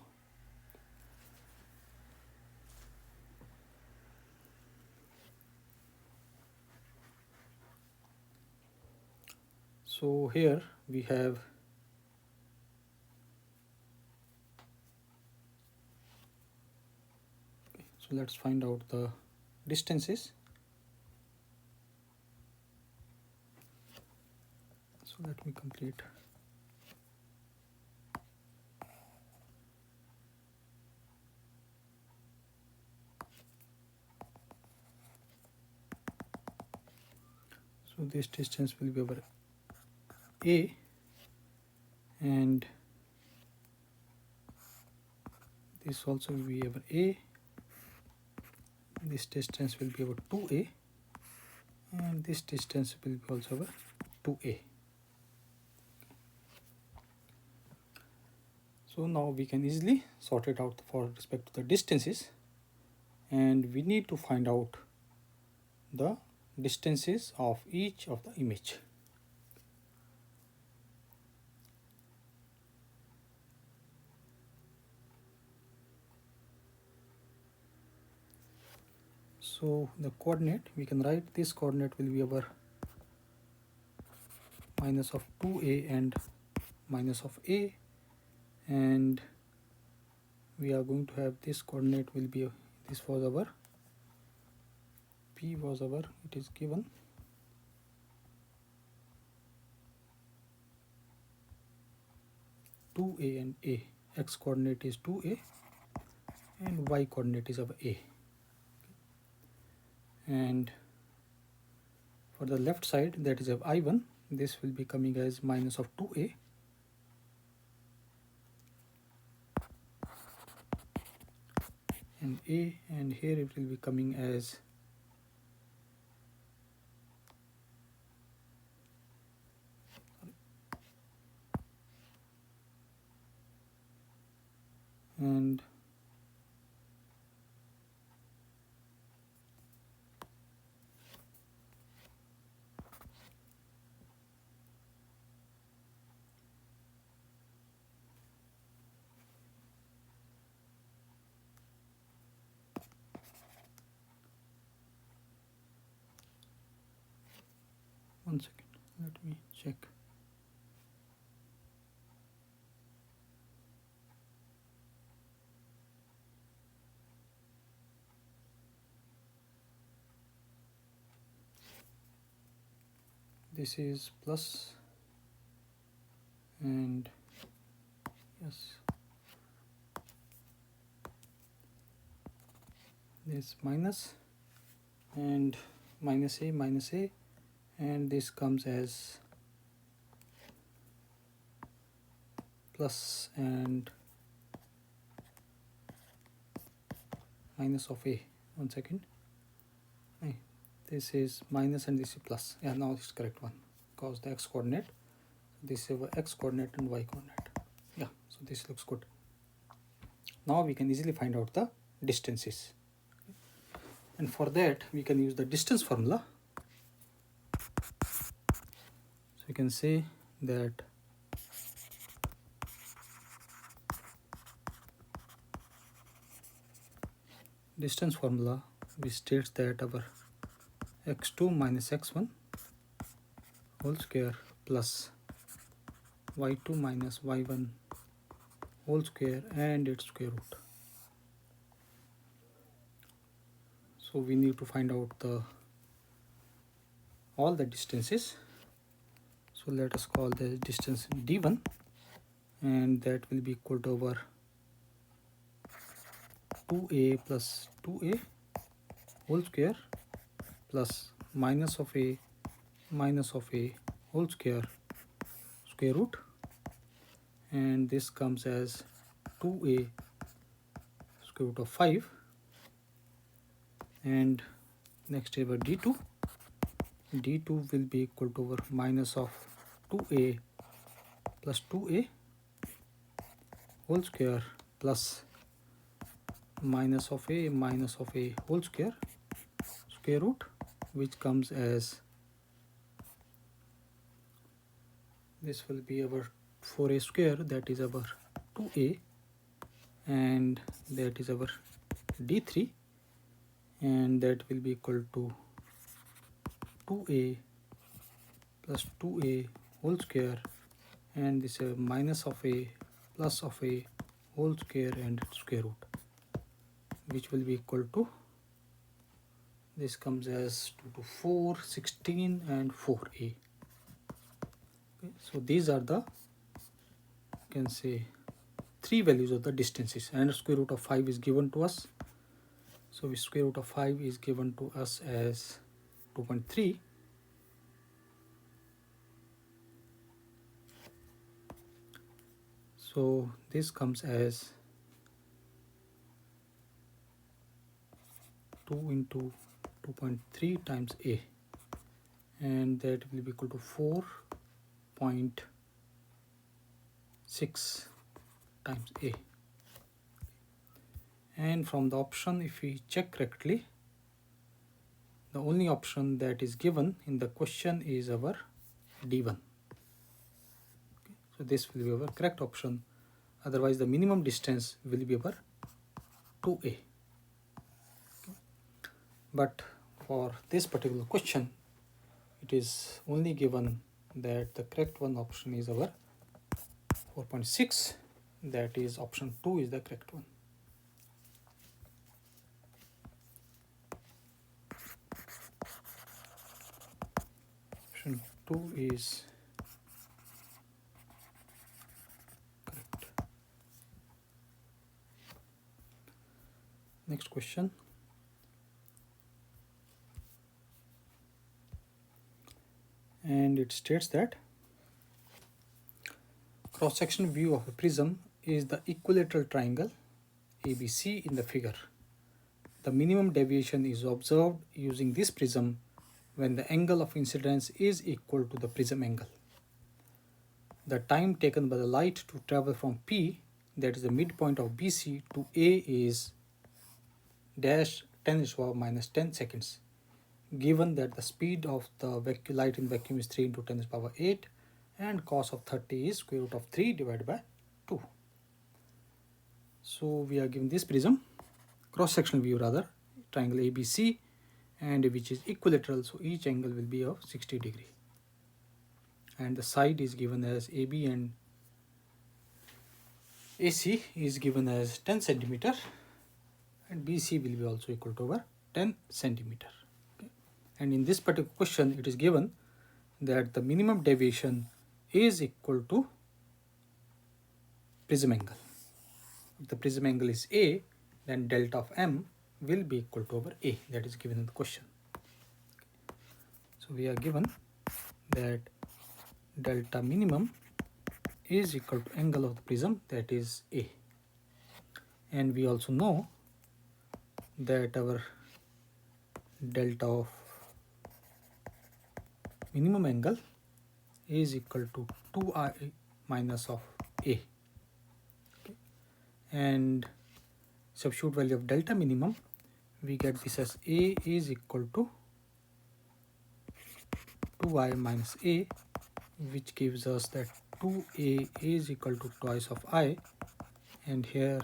So here we have so let's find out the distances. So let me complete. So this distance will be over A, and this also will be over A. This distance will be over 2A, and this distance will be also over 2A. So now we can easily sort it out for respect to the distances, and we need to find out the distances of each of the image. So the coordinate, we can write this coordinate will be over minus of 2A and minus of A, and we are going to have this coordinate will be, this was our P was our, it is given two A and A. X coordinate is 2A and Y coordinate is of A. And for the left side, that is of I1, this will be coming as minus of 2A and A, and here it will be coming as and one second. Let me check. This is plus and yes, this minus and minus a, and this comes as plus and minus of a. One second. This is minus and this is plus. Yeah, now it's correct one because the x coordinate. This is our x coordinate and y coordinate. Yeah, so this looks good. Now we can easily find out the distances, and for that we can use the distance formula. So we can say that distance formula which states that our x2 minus x1 whole square plus y2 minus y1 whole square and its square root. So we need to find out all the distances. So let us call the distance d1, and that will be equal to over 2a plus 2a whole square plus minus of a whole square root, and this comes as 2a square root of 5, and next over d2 will be equal to over minus of 2a plus 2a whole square plus minus of a whole square root, which comes as, this will be our 4a square, that is our 2a, and that is our d3, and that will be equal to 2a plus 2a whole square, and this is minus of a plus of a whole square and square root, which will be equal to, this comes as 2 to 4, 16 and 4a. Okay, so these are the, you can say, three values of the distances, and square root of 5 is given to us. So square root of 5 is given to us as 2.3. So this comes as 2 into 2.3 times a, and that will be equal to 4.6 times a. And from the option, if we check correctly, the only option that is given in the question is our d1. Okay, so this will be our correct option, otherwise the minimum distance will be our 2a. Okay. But for this particular question, it is only given that the correct one option is our 4.6, that is option 2 is the correct one. Option 2 is correct. Next question. And it states that cross-section view of a prism is the equilateral triangle ABC in the figure. The minimum deviation is observed using this prism when the angle of incidence is equal to the prism angle. The time taken by the light to travel from P, that is the midpoint of BC, to A is dash 10 to the power minus 10 seconds. Given that the speed of the light in vacuum is 3 into 10 to the power 8, and cos of 30 is square root of 3 divided by 2. So we are given this prism, cross-sectional view rather, triangle ABC, and which is equilateral, so each angle will be of 60 degree. and the side is given as AB and AC is given as 10 centimeter, and BC will be also equal to over 10 centimeter. Okay. And in this particular question, it is given that the minimum deviation is equal to prism angle. If the prism angle is A, then delta of M will be equal to over A, that is given in the question. So we are given that delta minimum is equal to angle of the prism, that is A. And we also know that our delta of minimum angle is equal to 2I minus of A. Okay. And substitute value of delta minimum, we get this as A is equal to 2I minus A, which gives us that 2A is equal to twice of I, and here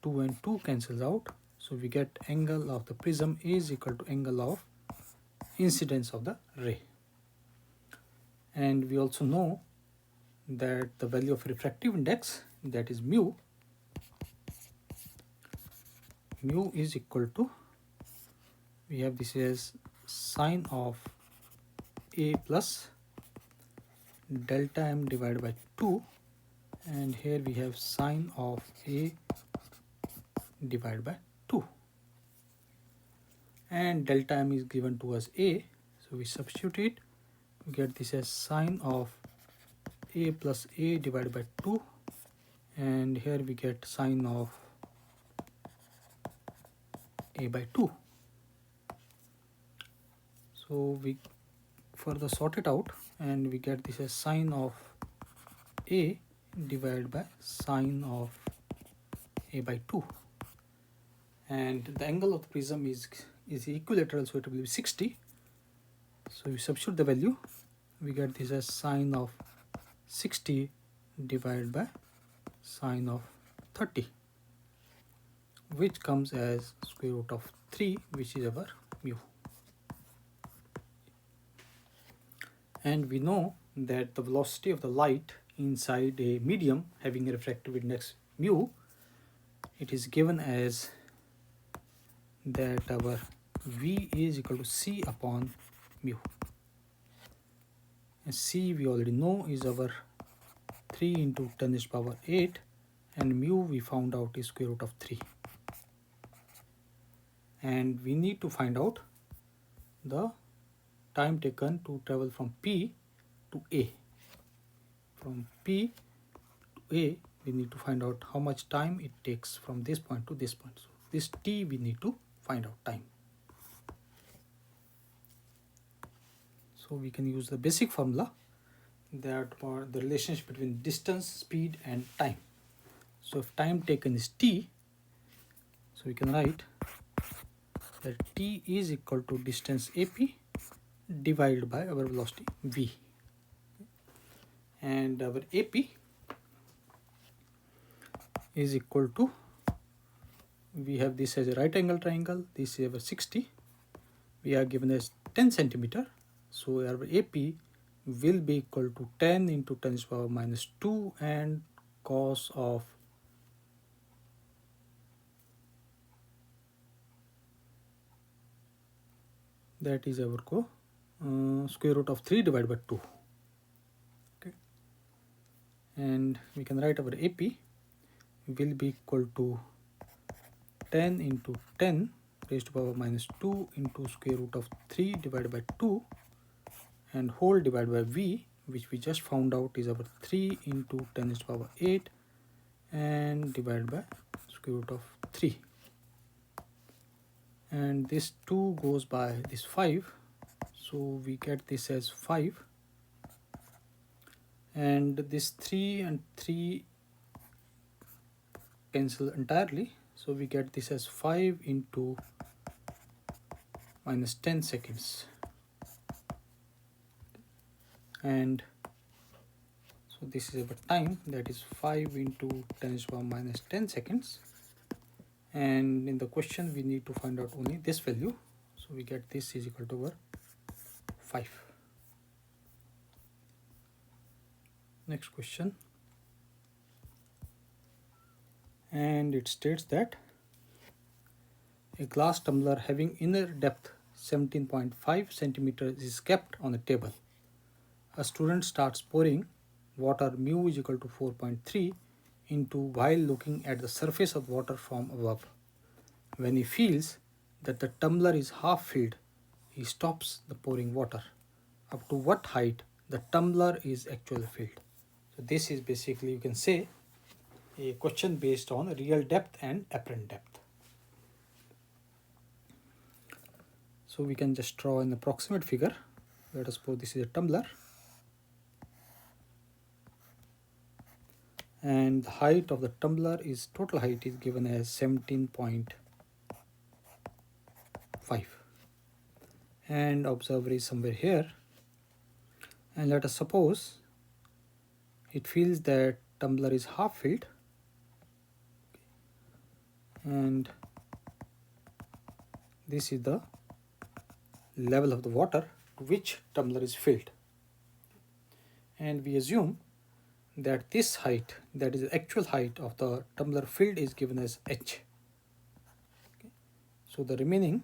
2 and 2 cancels out, so we get angle of the prism is equal to angle of incidence of the ray. And we also know that the value of refractive index, that is mu is equal to, we have this as sine of A plus delta M divided by 2, and here we have sine of A divided by 2, and delta M is given to us A, so we substitute it, we get this as sine of A plus A divided by 2, and here we get sine of A by 2. So we further sort it out, and we get this as sine of A divided by sine of A by 2, and the angle of the prism is equilateral, so it will be 60. So we substitute the value, we get this as sine of 60 divided by sine of 30, which comes as square root of 3, which is our mu. And we know that the velocity of the light inside a medium having a refractive index mu, it is given as that our V is equal to C upon mu. And C we already know is our 3 into 10 to the power 8, and mu we found out is square root of 3. And we need to find out the time taken to travel from P to A. From P to A, we need to find out how much time it takes from this point to this point. So this T we need to find out time. So we can use the basic formula, that for the relationship between distance, speed and time. So if time taken is T, so we can write that T is equal to distance AP divided by our velocity V. And our AP is equal to, we have this as a right angle triangle, this is our 60, we are given as 10 centimeter, so our AP will be equal to 10 into 10 to the power minus 2 and cos of that is our square root of 3 divided by 2. Okay, and we can write our AP will be equal to 10 into 10 raised to the power minus 2 into square root of 3 divided by 2 and whole divided by V, which we just found out is our 3 into 10 to the power 8 and divided by square root of 3. And this 2 goes by this 5, so we get this as 5, and this 3 and 3 cancel entirely, so we get this as 5 into minus 10 seconds, and so this is our time, that is 5 into 10 to the power minus 10 seconds, and in the question we need to find out only this value, so we get this is equal to our 5. Next question, and it states that a glass tumbler having inner depth 17.5 centimeters is kept on a table. A student starts pouring water mu is equal to 4.3 into while looking at the surface of water from above. When he feels that the tumbler is half filled, he stops the pouring water. Up to what height the tumbler is actually filled? So this is basically, you can say, a question based on real depth and apparent depth. So we can just draw an approximate figure. Let us suppose this is a tumbler, and the height of the tumbler is, total height is given as 17.5, and observer is somewhere here, and let us suppose it feels that tumbler is half filled, and this is the level of the water to which tumbler is filled, and we assume that this height, that is the actual height of the tumbler filled, is given as h. So the remaining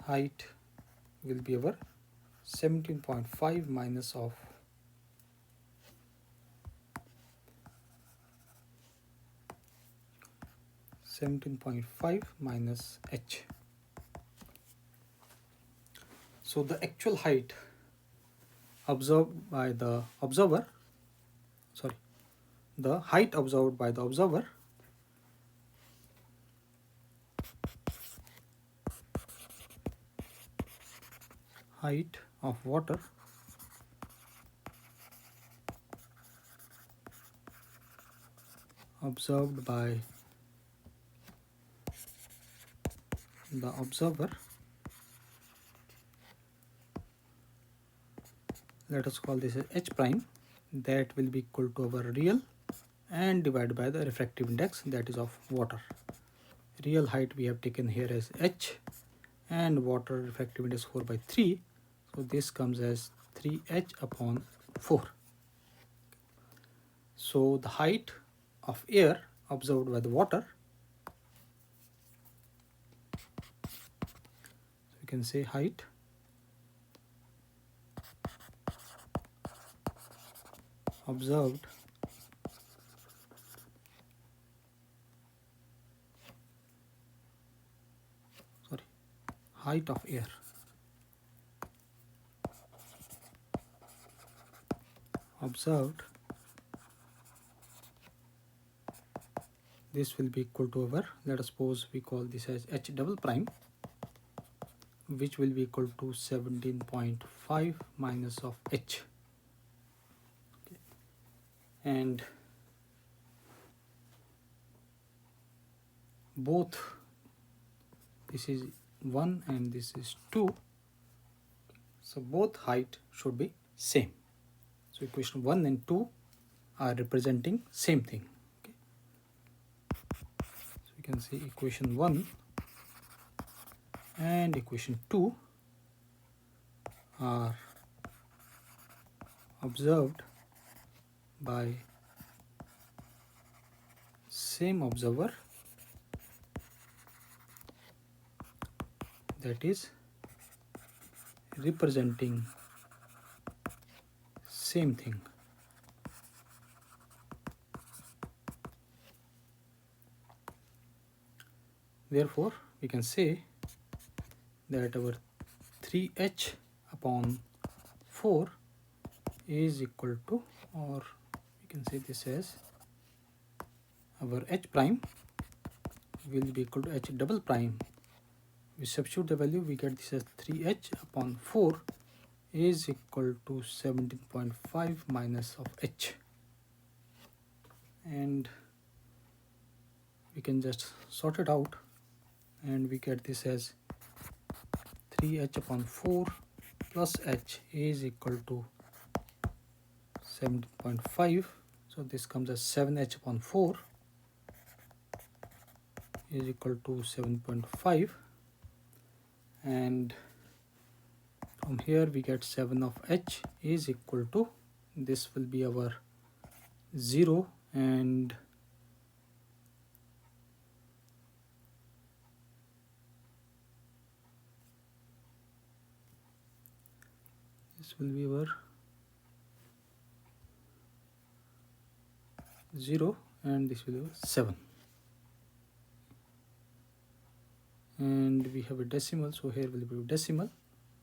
height will be our 17.5 minus of 17.5 minus h. So the actual height observed by the observer, the height observed by the observer height of water observed by the observer, let us call this as h prime, that will be equal to our real and divided by the refractive index, that is of water. Real height we have taken here as h, and water refractive index 4/3, so this comes as 3h upon 4. So the height of air observed by the water, so we can say height observed height of air observed, this will be equal to our, let us suppose we call this as h double prime, which will be equal to 17.5 minus of h. Okay. And both, this is 1 and this is 2, so both height should be same. So equation 1 and 2 are representing same thing. Okay. So you can say equation 1 and equation 2 are observed by same observer, that is representing same thing. Therefore, we can say that our 3h upon 4 is equal to, or we can say this as our h prime will be equal to h double prime. We substitute the value, we get this as 3h upon 4 is equal to 17.5 minus of h, and we can just sort it out, and we get this as 3h upon 4 plus h is equal to 17.5. So this comes as 7h upon 4 is equal to 7.5, and from here we get 7 of h is equal to this will be our 0, and this will be our 0, and this will be 7, and we have a decimal, so here will be decimal,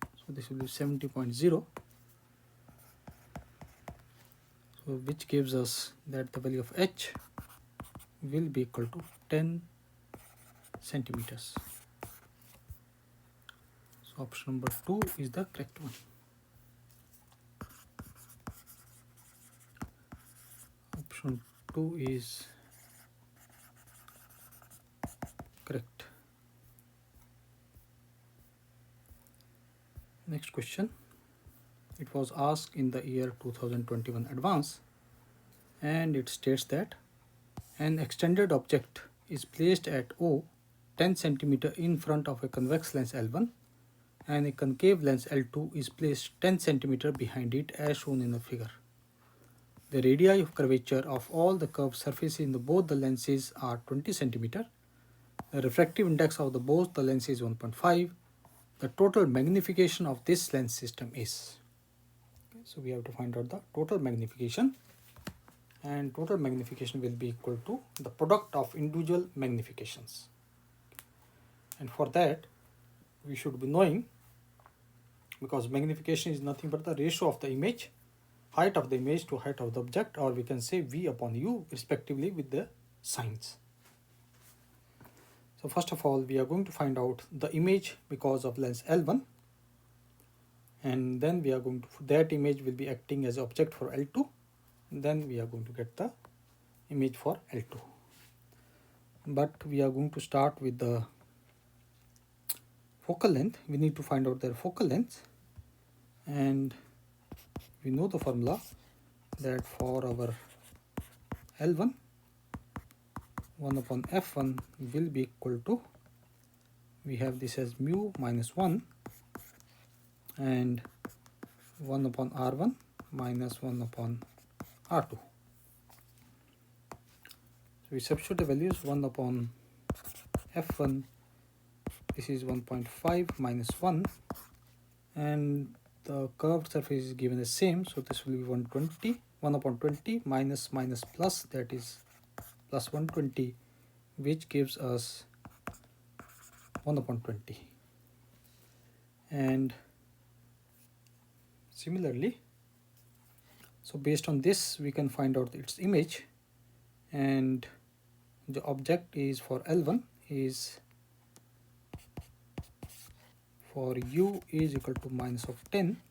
so this will be 70.0, so which gives us that the value of h will be equal to 10 centimeters. So option number 2 is the correct one. Option 2 is correct. Next question. It was asked in the year 2021 advance, and it states that an extended object is placed at O 10 centimeter in front of a convex lens L1, and a concave lens L2 is placed 10 centimeter behind it as shown in the figure. The radii of curvature of all the curved surfaces in both the lenses are 20 centimeter. The refractive index of both the lenses is 1.5. The total magnification of this lens system is. Okay, so we have to find out the total magnification, and total magnification will be equal to the product of individual magnifications. And for that, we should be knowing, because magnification is nothing but the ratio of the image, height of the image to height of the object, or we can say V upon U respectively with the signs. So first of all, we are going to find out the image because of lens L1, and then we are going to, that image will be acting as object for L2, and then we are going to get the image for L2. But we are going to start with the focal length. We need to find out their focal length, and we know the formula that for our L1, 1 upon f1 will be equal to, we have this as mu minus 1 and 1 upon r1 minus 1 upon r2. So we substitute the values. 1 upon f1, this is 1.5 minus 1, and the curved surface is given the same, so this will be 120, 1 upon 20 minus minus plus, that is plus 120, which gives us 1 upon 20. And similarly, so based on this we can find out its image, and the object is for L1 is for U is equal to minus of 10,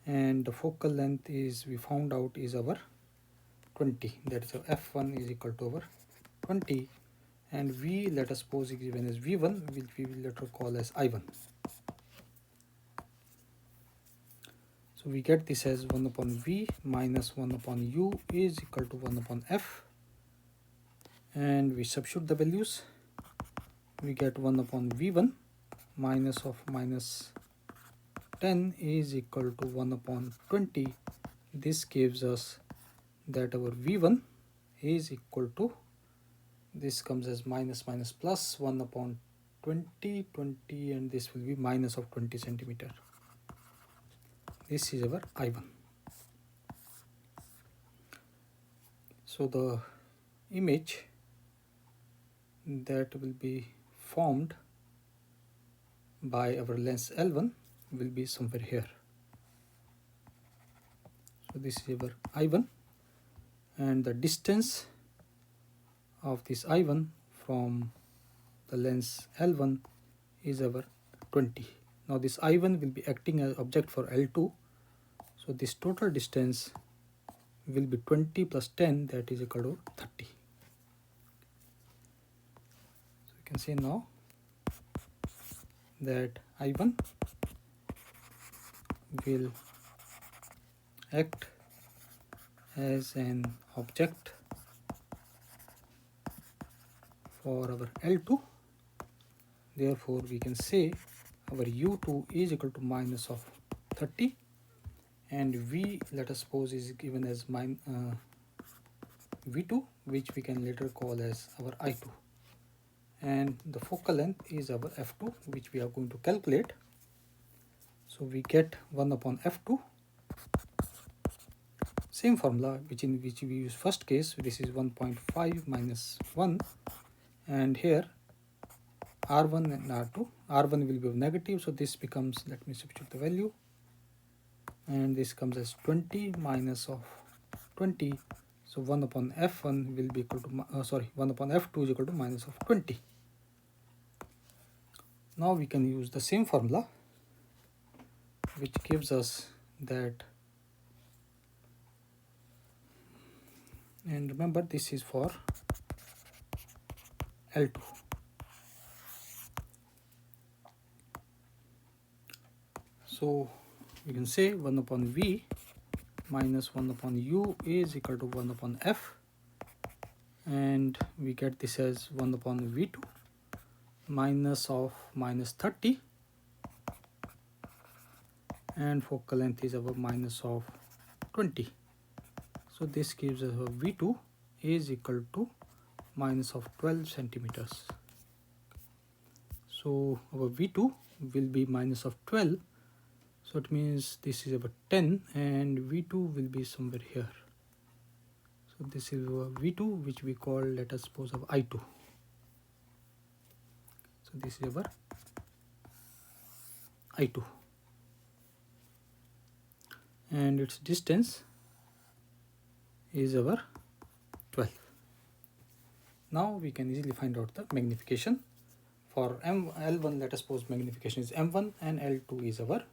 and the focal length is, we found out, is our 20, that is f1 is equal to our 20, and V, let us suppose, is given as V1, which we will later call as I1. So we get this as 1 upon V minus 1 upon U is equal to 1 upon F, and we substitute the values. We get 1 upon V1 minus of minus 10 is equal to 1 upon 20. This gives us that our V1 is equal to, this comes as minus minus plus 1 upon 20, and this will be minus of 20 centimeter. This is our I1. So the image that will be formed by our lens L1 will be somewhere here. So this is our I1, and the distance of this I1 from the lens L1 is our 20. Now this I1 will be acting as object for L2, so this total distance will be 20 plus 10, that is equal to 30. So you can see now that I1 will act as an object for our L2. Therefore we can say our U2 is equal to minus of 30, and V, let us suppose, is given as V2, which we can later call as our I2, and the focal length is our F2, which we are going to calculate. So we get 1 upon F2, same formula which we use first case. This is 1.5 minus 1, and here R1 and R2. R1 will be negative, so this becomes, let me substitute the value, and this comes as 20 minus of 20. So 1 upon F1 will be equal to 1 upon F2 is equal to minus of 20. Now we can use the same formula, which gives us that, and remember this is for L2. So we can say 1 upon V minus 1 upon U is equal to 1 upon F, and we get this as 1 upon V2 minus of minus 30, and focal length is our minus of 20. So this gives us a V2 is equal to minus of 12 centimeters. So our V2 will be minus of 12, so it means this is about 10, and V2 will be somewhere here. So this is our V2, which we call, let us suppose, of I2. So this is our I2, and its distance is our 12. Now we can easily find out the magnification. For L1, let us suppose magnification is M1, and L2 is our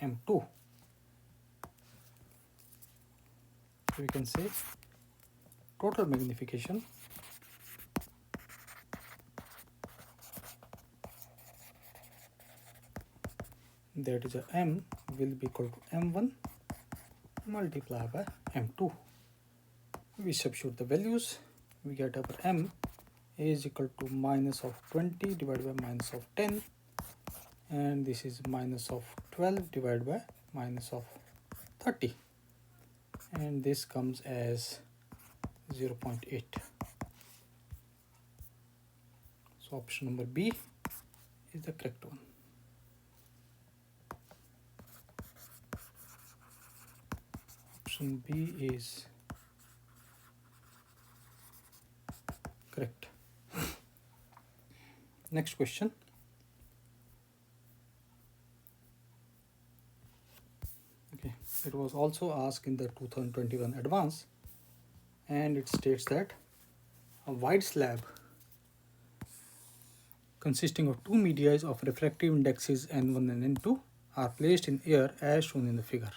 M2. So we can say total magnification that is a M will be equal to M1 multiplied by M2. We substitute the values, we get our M is equal to minus of 20 divided by minus of 10, and this is minus of 12 divided by minus of 30, and this comes as 0.8. So option number B is the correct one. Option B is correct. Next question. Okay, it was also asked in the 2021 advance, and it states that a wide slab consisting of two media of refractive indexes N1 and N2 are placed in air as shown in the figure.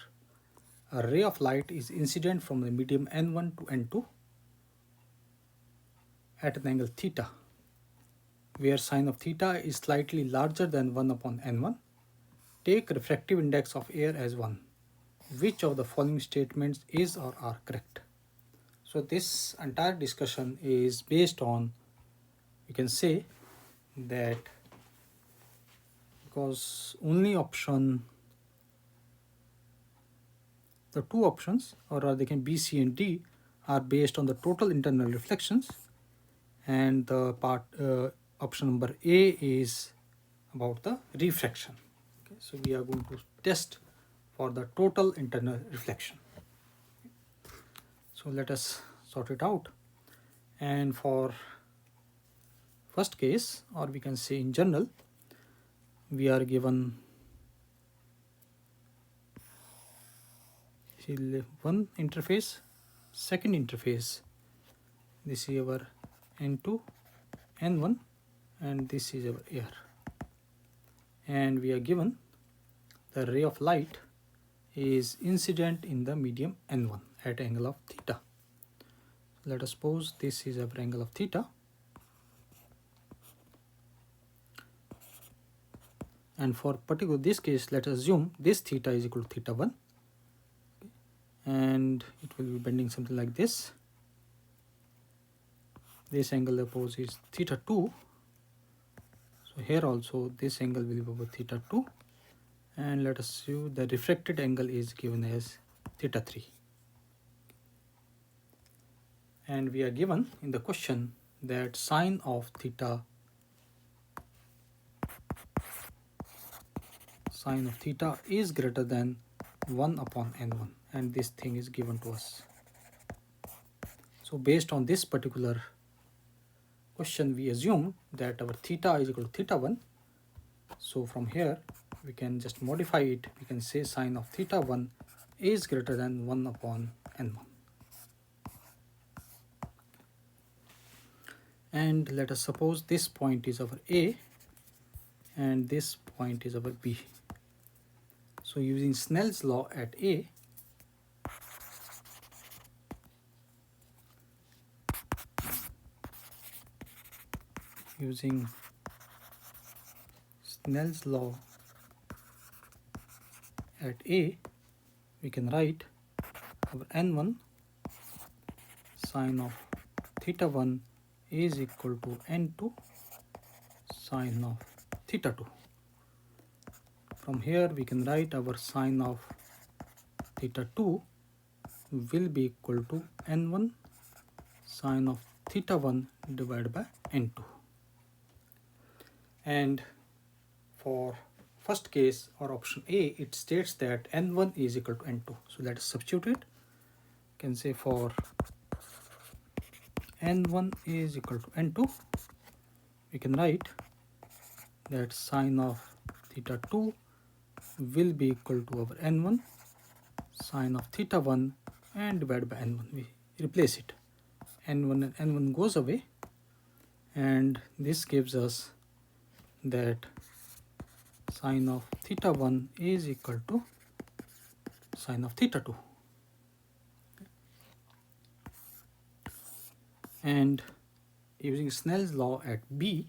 A ray of light is incident from the medium N1 to N2 at an angle theta, where sine of theta is slightly larger than 1 upon N1. Take refractive index of air as 1. Which of the following statements is or are correct? So this entire discussion is based on, you can say that, because only option, the two options, or they can B, C and D, are based on the total internal reflections, and the part option number A is about the refraction. Okay, so we are going to test for the total internal reflection. So let us sort it out, and for first case, or we can say in general, we are given one interface, second interface, this is our N2, N1, and this is our air, and we are given the ray of light is incident in the medium N1 at angle of theta. Let us suppose this is our angle of theta, and for particular this case, let us assume this theta is equal to theta 1, and it will be bending something like this. This angle opposed is theta 2, so here also this angle will be over theta 2, and let us see the refracted angle is given as theta 3. And we are given in the question that sine of theta is greater than 1 upon n1, and this thing is given to us. So based on this particular question, we assume that our theta is equal to theta 1. So from here we can just modify it. We can say sine of theta 1 is greater than 1 upon n1. And let us suppose this point is our A and this point is our B. So using Snell's law at A, using Snell's law at A, we can write our n1 sine of theta 1 is equal to n2 sine of theta 2. From here we can write our sine of theta 2 will be equal to n1 sine of theta 1 divided by n2. And for first case or option A, it states that n1 is equal to n2. So let us substitute it. You can say for n1 is equal to n2, we can write that sine of theta 2 will be equal to our n1 sine of theta 1 and divided by n1. We replace it. n1 and n1 goes away, and this gives us that sine of theta 1 is equal to sine of theta 2. And using Snell's law at B,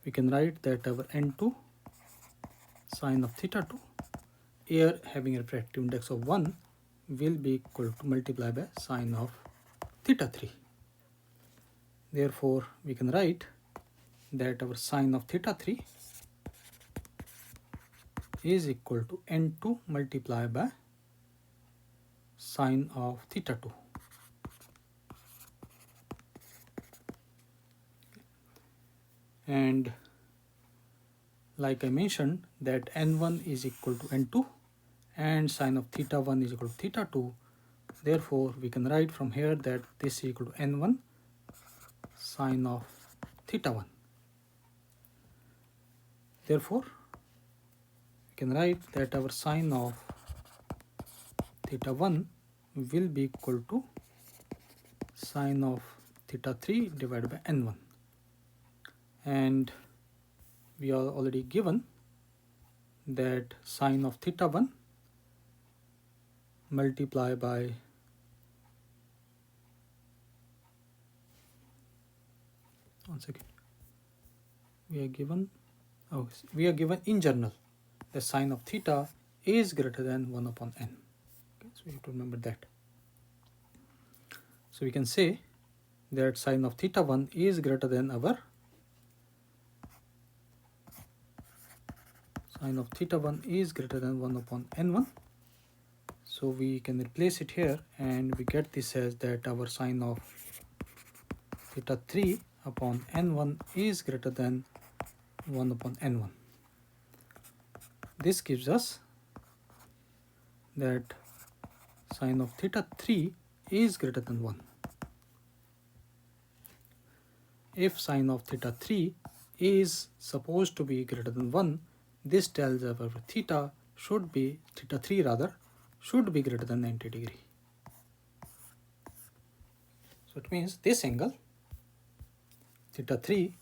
we can write that our n2 sine of theta 2, here having a refractive index of 1, will be equal to multiply by sine of theta 3. Therefore, we can write that our sine of theta 3 is equal to n2 multiplied by sine of theta 2. And like I mentioned that n1 is equal to n2 and sine of theta 1 is equal to theta 2. Therefore, we can write from here that this is equal to n1 sine of theta 1. Therefore, we can write that our sine of theta 1 will be equal to sine of theta 3 divided by n1. And we are already given that sine of theta 1 multiply by we are given in general the sine of theta is greater than 1 upon n. Okay, so we have to remember that. So we can say that sine of theta 1 is greater than our sine of theta 1 is greater than 1 upon n1. So we can replace it here and we get this as that our sine of theta 3 upon n1 is greater than 1 upon n1. This gives us that sine of theta 3 is greater than 1. If sine of theta 3 is supposed to be greater than 1, this tells us our theta 3 should be greater than 90 degree. So it means this angle theta 3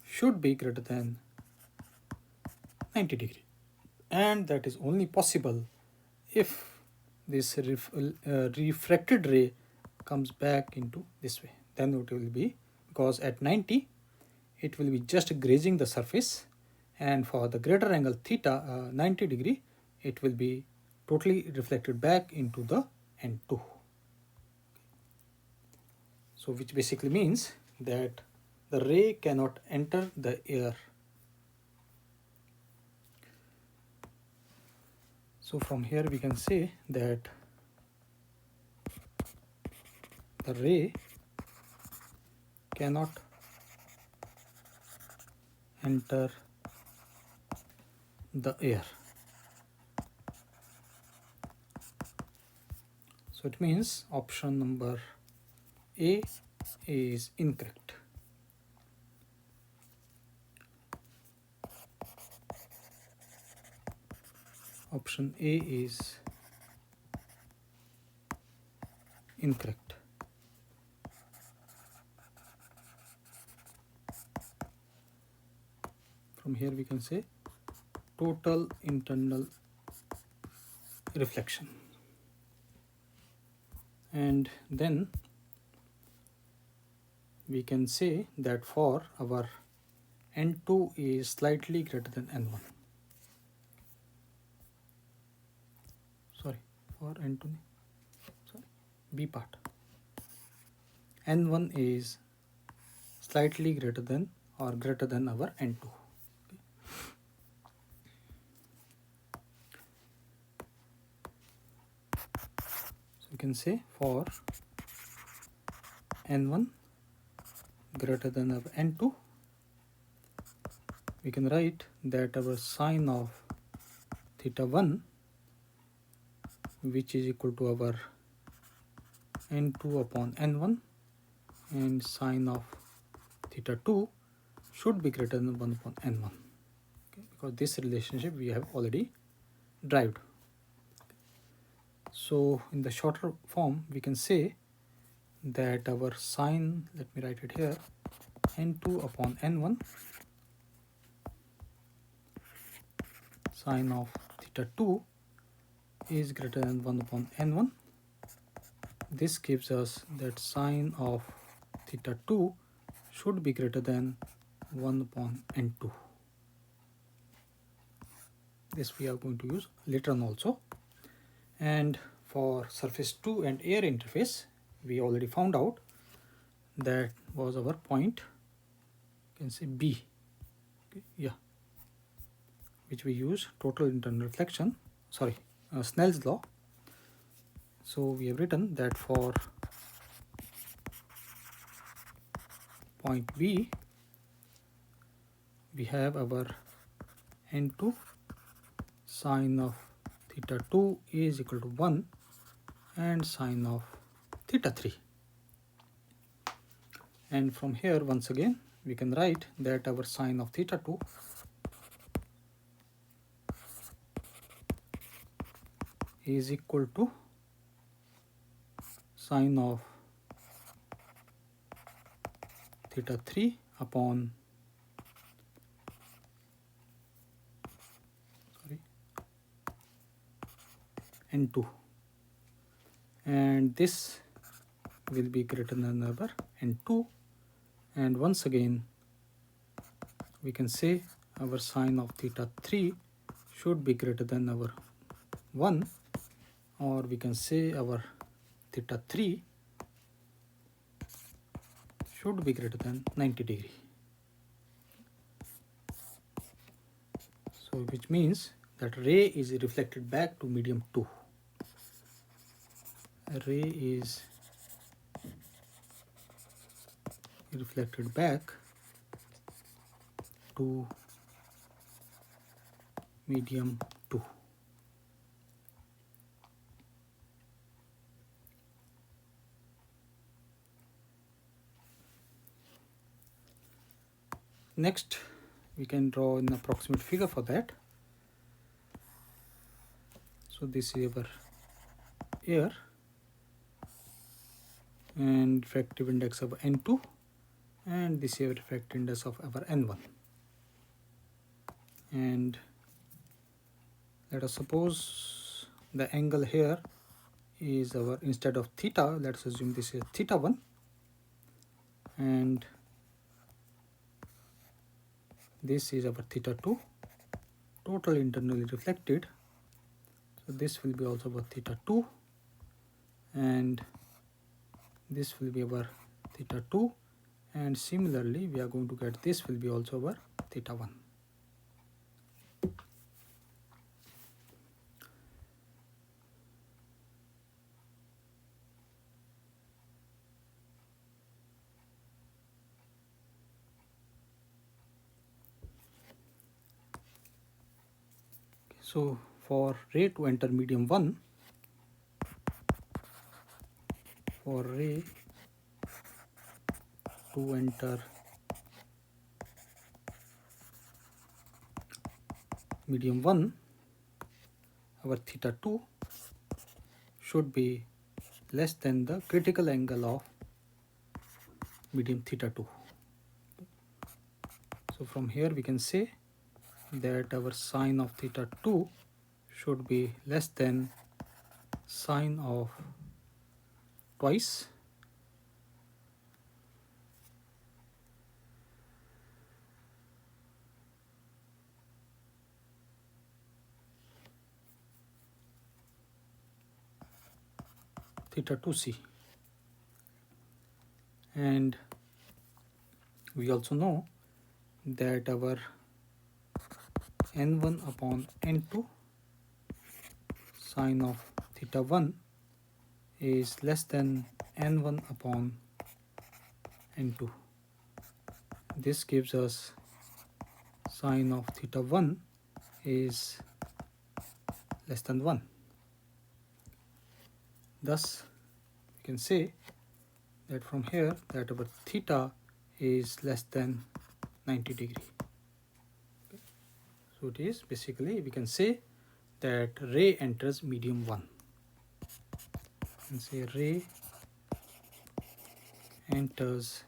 should be greater than 90 degree, and that is only possible if this refracted ray comes back into this way. Then it will be, because at 90 it will be just grazing the surface, and for the greater angle theta 90 degree it will be totally reflected back into the n2. So which basically means that the ray cannot enter the air. So from here we can say that the ray cannot enter the air. So it means option number A is incorrect. Option A is incorrect. From here we can say total internal reflection. And then we can say that for our N2 is slightly greater than N1. Sorry, for N2, sorry, B part. N1 is slightly greater than or greater than our N2. Okay. So we can say for N1 greater than our N2, we can write that our sine of theta 1, which is equal to our N2 upon N1, and sine of theta 2 should be greater than 1 upon N1, okay, because this relationship we have already derived. So in the shorter form we can say that our sine, let me write it here, N2 upon N1 sine of theta 2 is greater than 1 upon N1. This gives us that sine of theta 2 should be greater than 1 upon N2. This we are going to use later on also. And for surface 2 and air interface, we already found out that was our point, you can say B, okay, yeah, which we use total internal reflection, sorry, Snell's law. So we have written that for point B, we have our N2 sine of theta 2 is equal to 1 and sine of theta 3. And from here once again we can write that our sine of theta 2 is equal to sine of theta 3 upon N2, and this will be greater than our N2, and once again we can say our sine of theta 3 should be greater than our 1, or we can say our theta 3 should be greater than 90 degree. So which means that ray is reflected back to medium 2. Ray is reflected back to medium 2. Next, we can draw an approximate figure for that. So this is our air and refractive index of N2, and this is our refractive index of our N1. And let us suppose the angle here is our, instead of theta, let's assume this is theta 1, and this is our theta 2, total internally reflected. So this will be also our theta 2, and this will be our theta 2, and similarly we are going to get this will be also over theta 1. So for ray to enter medium 1, for ray to enter medium 1, our theta 2 should be less than the critical angle of medium theta 2. So from here we can say that our sine of theta 2 should be less than sine of twice theta 2c. And we also know that our n1 upon n2 sine of theta 1 is less than n1 upon n2. This gives us sine of theta 1 is less than 1. Thus we can say that from here that our theta is less than 90 degree. So it is basically we can say that ray enters medium 1, and say ray enters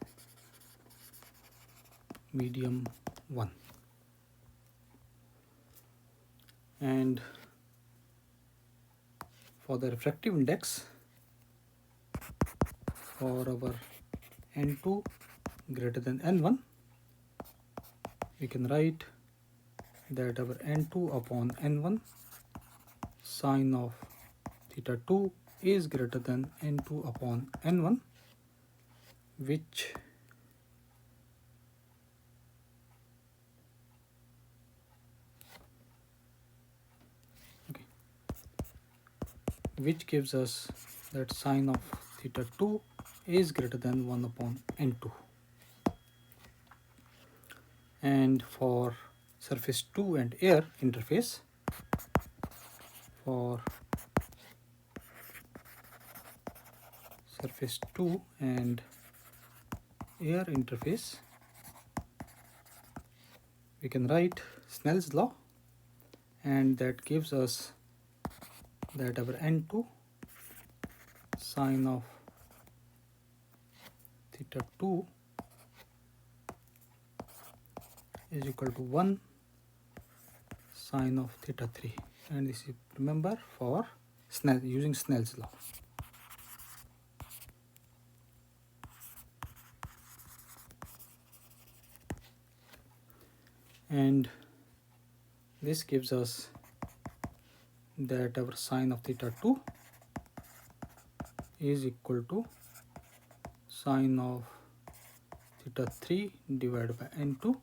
medium 1. And for the refractive index for our n2 greater than n1, we can write that our n2 upon n1 sine of theta 2 is greater than n2 upon n1, which gives us that sine of theta 2 is greater than 1 upon n2. And for surface 2 and air interface, for surface 2 and air interface, we can write Snell's law, and that gives us that our n2 sine of theta 2 is equal to 1 sine of theta 3, and this is, remember, for Snell, using Snell's law. And this gives us that our sine of theta 2 is equal to sine of theta 3 divided by n2,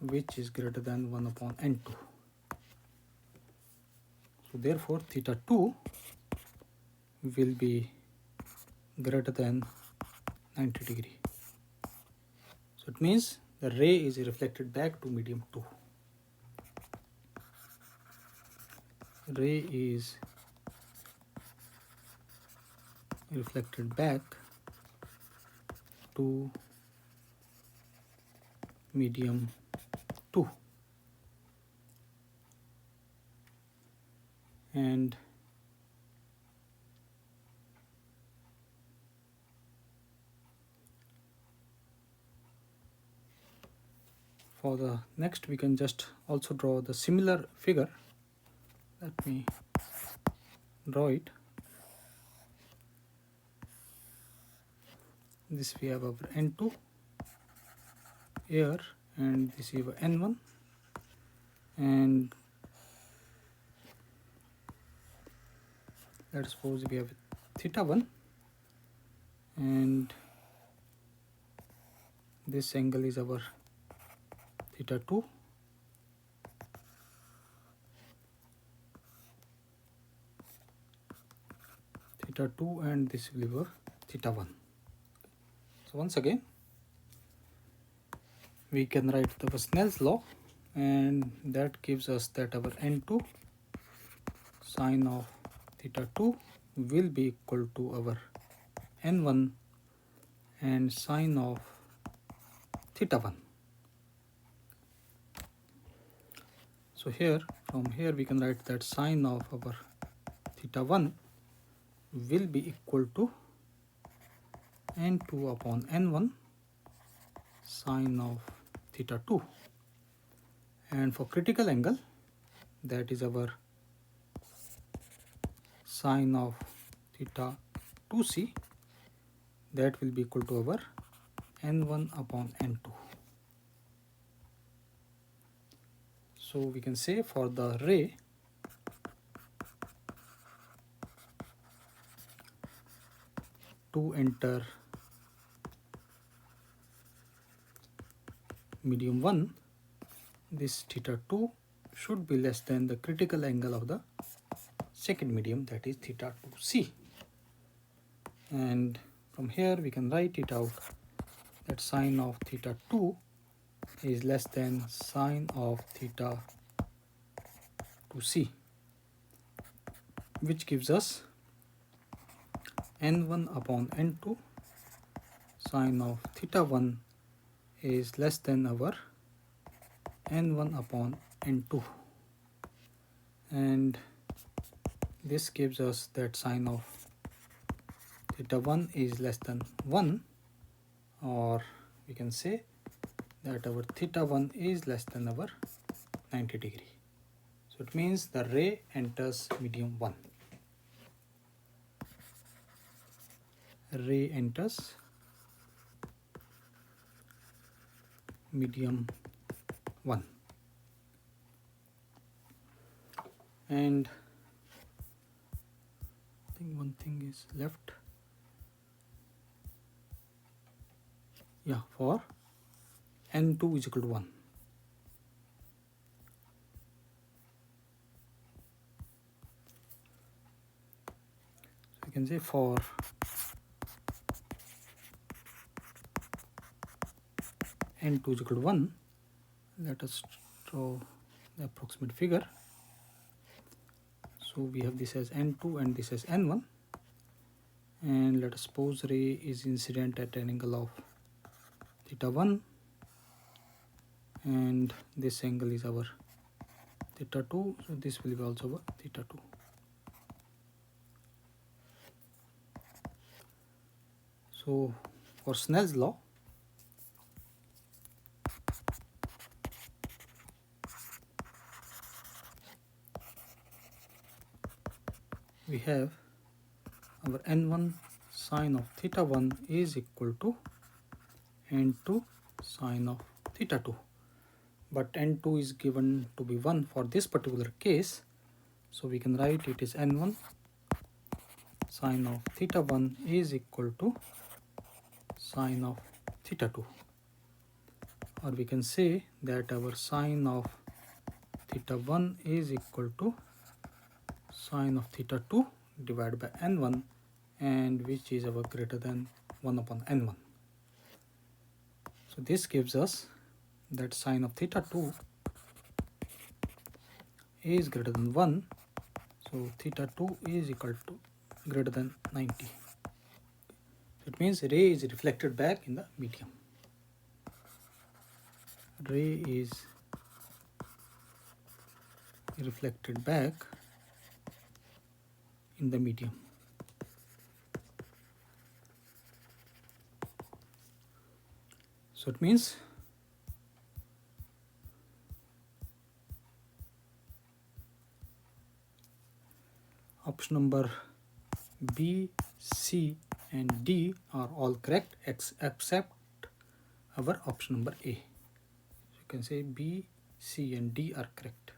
which is greater than 1 upon n2. So therefore theta 2 will be greater than 90 degree. So it means the ray is reflected back to medium 2. Ray is reflected back to medium 2. And for the next we can just also draw the similar figure. Let me draw it. This we have our n2 air, and this is our n1, and let's suppose we have theta 1, and this angle is our theta 2, and this will be our theta 1. So once again we can write the Snell's law, and that gives us that our n2 sine of theta 2 will be equal to our n1 and sine of theta 1. So from here we can write that sine of our theta 1 will be equal to n2 upon n1 sine of theta 2, and for critical angle, that is our sine of theta 2c, that will be equal to our n1 upon n2. So we can say for the ray to enter medium 1, this theta 2 should be less than the critical angle of the second medium, that is theta 2c. And from here we can write it out that sine of theta 2 is less than sine of theta 2c, which gives us n1 upon n2 sine of theta 1 is less than our n1 upon n2, and this gives us that sine of theta 1 is less than 1, or we can say that our theta 1 is less than our 90 degree. So it means the ray enters medium 1. Ray enters medium 1. And I think one thing is left. Yeah, for n2 is equal to 1. So you can say for n2 is equal to 1, let us draw the approximate figure. So we have this as n2 and this as n1, and let us suppose ray is incident at an angle of theta 1, and this angle is our theta 2, so this will be also our theta 2. So for Snell's law, we have our n1 sine of theta 1 is equal to n2 sine of theta 2, but n2 is given to be 1 for this particular case, so we can write it is n1 sine of theta 1 is equal to sine of theta 2, or we can say that our sine of theta 1 is equal to sine of theta 2 divided by n1, and which is our greater than 1 upon n1. So this gives us that sine of theta 2 is greater than 1, so theta 2 is equal to greater than 90. It means ray is reflected back in the medium. Ray is reflected back in the medium. So it means option number B, C and D are all correct except our option number A. You can say B, C and D are correct.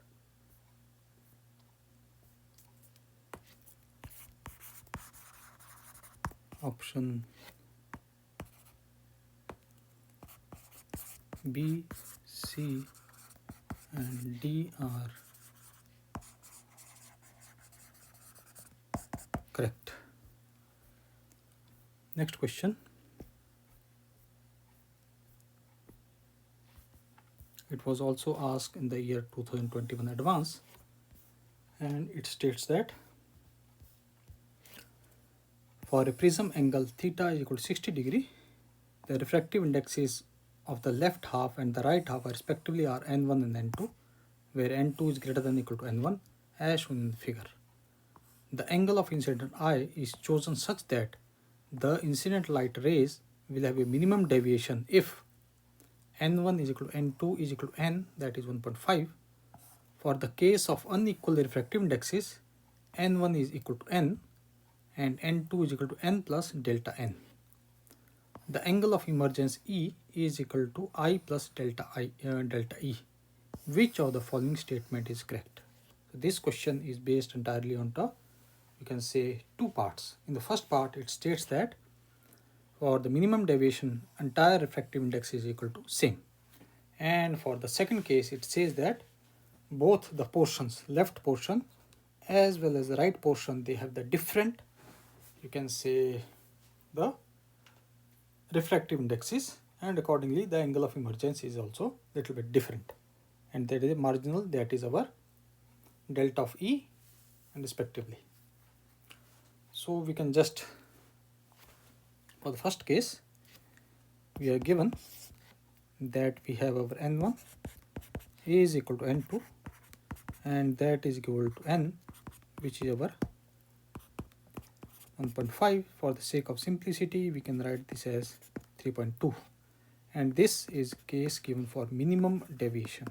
Option B, C and D are correct. Next question. It was also asked in the year 2021 advance, and it states that for a prism angle theta is equal to 60 degree, the refractive indexes of the left half and the right half respectively are n1 and n2, where n2 is greater than or equal to n1 as shown in the figure. The angle of incident I is chosen such that the incident light rays will have a minimum deviation if n1 is equal to n2 is equal to n, that is 1.5. For the case of unequal refractive indexes, n1 is equal to n and n2 is equal to n plus delta n. The angle of emergence E is equal to I plus delta E. Which of the following statement is correct? So this question is based entirely on you can say two parts. In the first part, it states that for the minimum deviation, entire refractive index is equal to same. And for the second case, it says that both the portions, left portion as well as the right portion, they have the different, you can say, the refractive indexes, and accordingly the angle of emergence is also a little bit different, and that is marginal, that is our delta of E and respectively. So we can just, for the first case, we are given that we have our n1 is equal to n2 and that is equal to n, which is our 1.5. For the sake of simplicity, we can write this as 3.2, and this is case given for minimum deviation.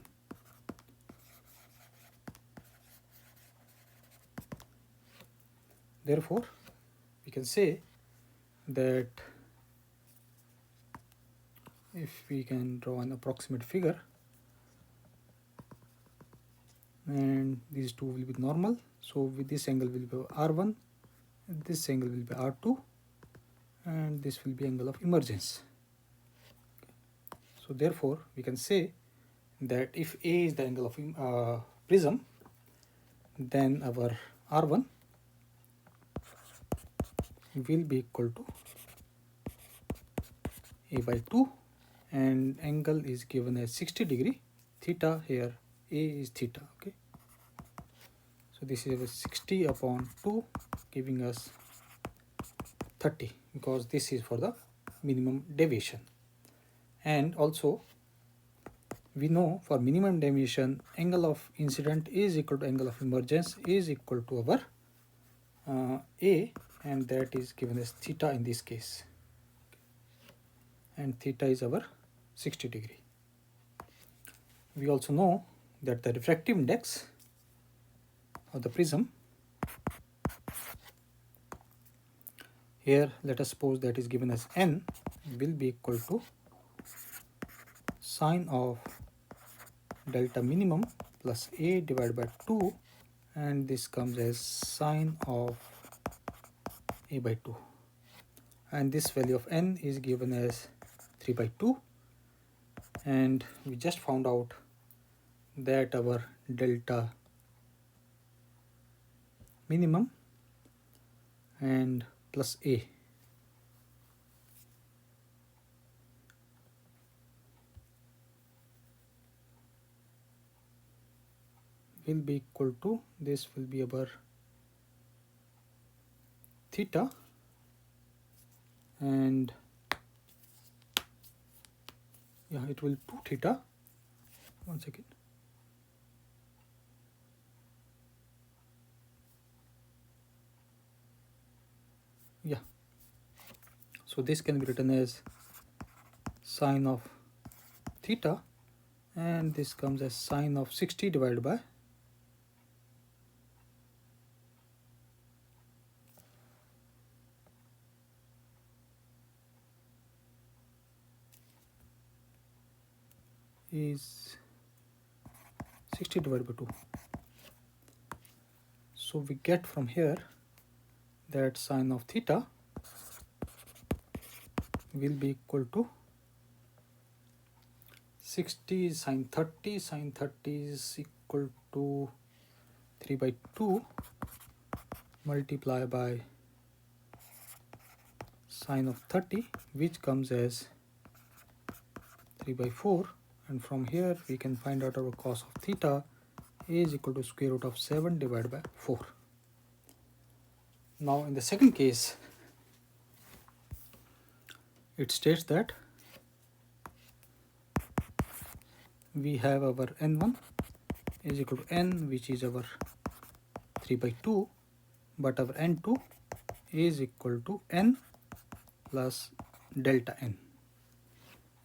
Therefore, we can say that if we can draw an approximate figure, and these two will be normal, so with this angle will be R1, this angle will be R2, and this will be angle of emergence. So therefore, we can say that if A is the angle of prism, then our R1 will be equal to A by 2, and angle is given as 60 degree. Theta here, A is theta. Okay. So this is 60 upon 2, giving us 30, because this is for the minimum deviation. And also, we know for minimum deviation, angle of incident is equal to angle of emergence is equal to our A, and that is given as theta in this case. And theta is our 60 degree. We also know that the refractive index of the prism, here let us suppose that is given as n, will be equal to sine of delta minimum plus A divided by 2, and this comes as sine of A by 2, and this value of n is given as 3 by 2, and we just found out that our delta minimum and plus A will be equal to, this will be our theta, and yeah, it will 2 theta. One second. Yeah, so this can be written as sine of theta, and this comes as sine of 60 divided by is 60 divided by 2. So we get from here that sine of theta will be equal to 60 sine 30. Sine 30 is equal to 3 by 2 multiplied by sine of 30, which comes as 3 by 4, and from here we can find out our cos of theta is equal to square root of 7 divided by 4. Now in the second case, it states that we have our n1 is equal to n, which is our 3 by 2, but our n2 is equal to n plus delta n,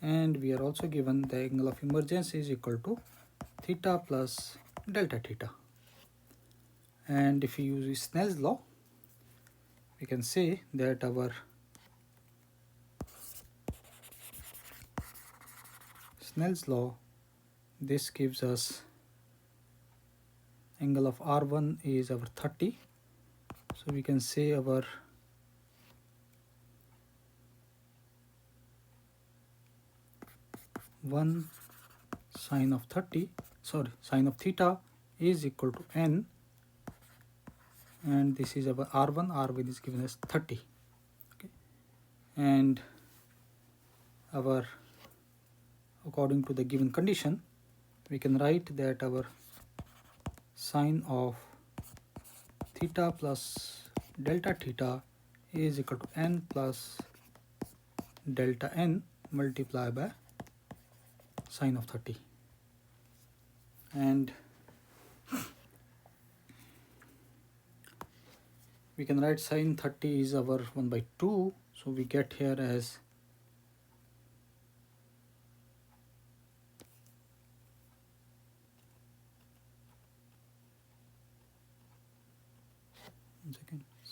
and we are also given the angle of emergence is equal to theta plus delta theta. And if we use Snell's law, we can say that our Snell's law, this gives us angle of R1 is our 30, so we can say our sine of theta is equal to n, and this is our R1 is given as 30. Okay, and our, according to the given condition, we can write that our sine of theta plus delta theta is equal to n plus delta n multiplied by sine of 30. And we can write sine 30 is our 1 by 2, so we get here as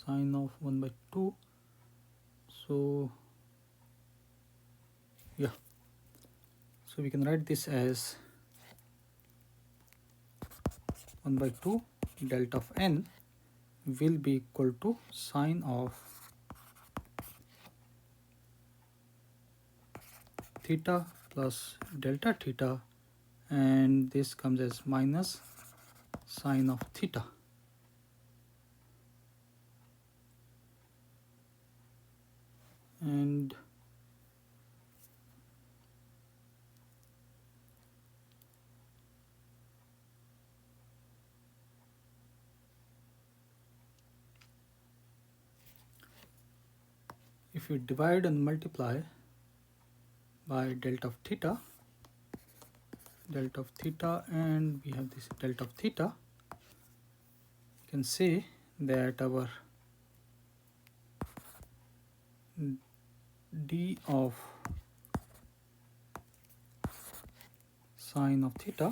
sine of 1 by 2, so yeah, so we can write this as 1 by 2 delta of n will be equal to sine of theta plus delta theta, and this comes as minus sine of theta. And if we divide and multiply by delta of theta, and we have this delta of theta, you can say that our d of sine of theta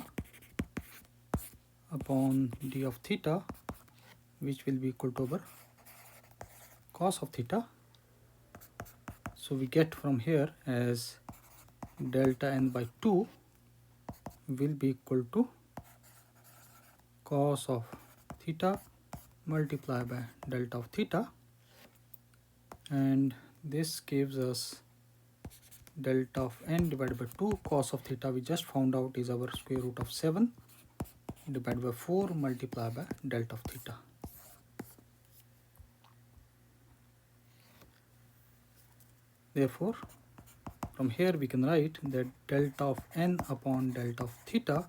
upon d of theta, which will be equal to our cos of theta. So we get from here as delta n by 2 will be equal to cos of theta multiplied by delta of theta, and this gives us delta of n divided by 2. Cos of theta we just found out is our square root of 7 divided by 4 multiplied by delta of theta. Therefore, from here we can write that delta of n upon delta of theta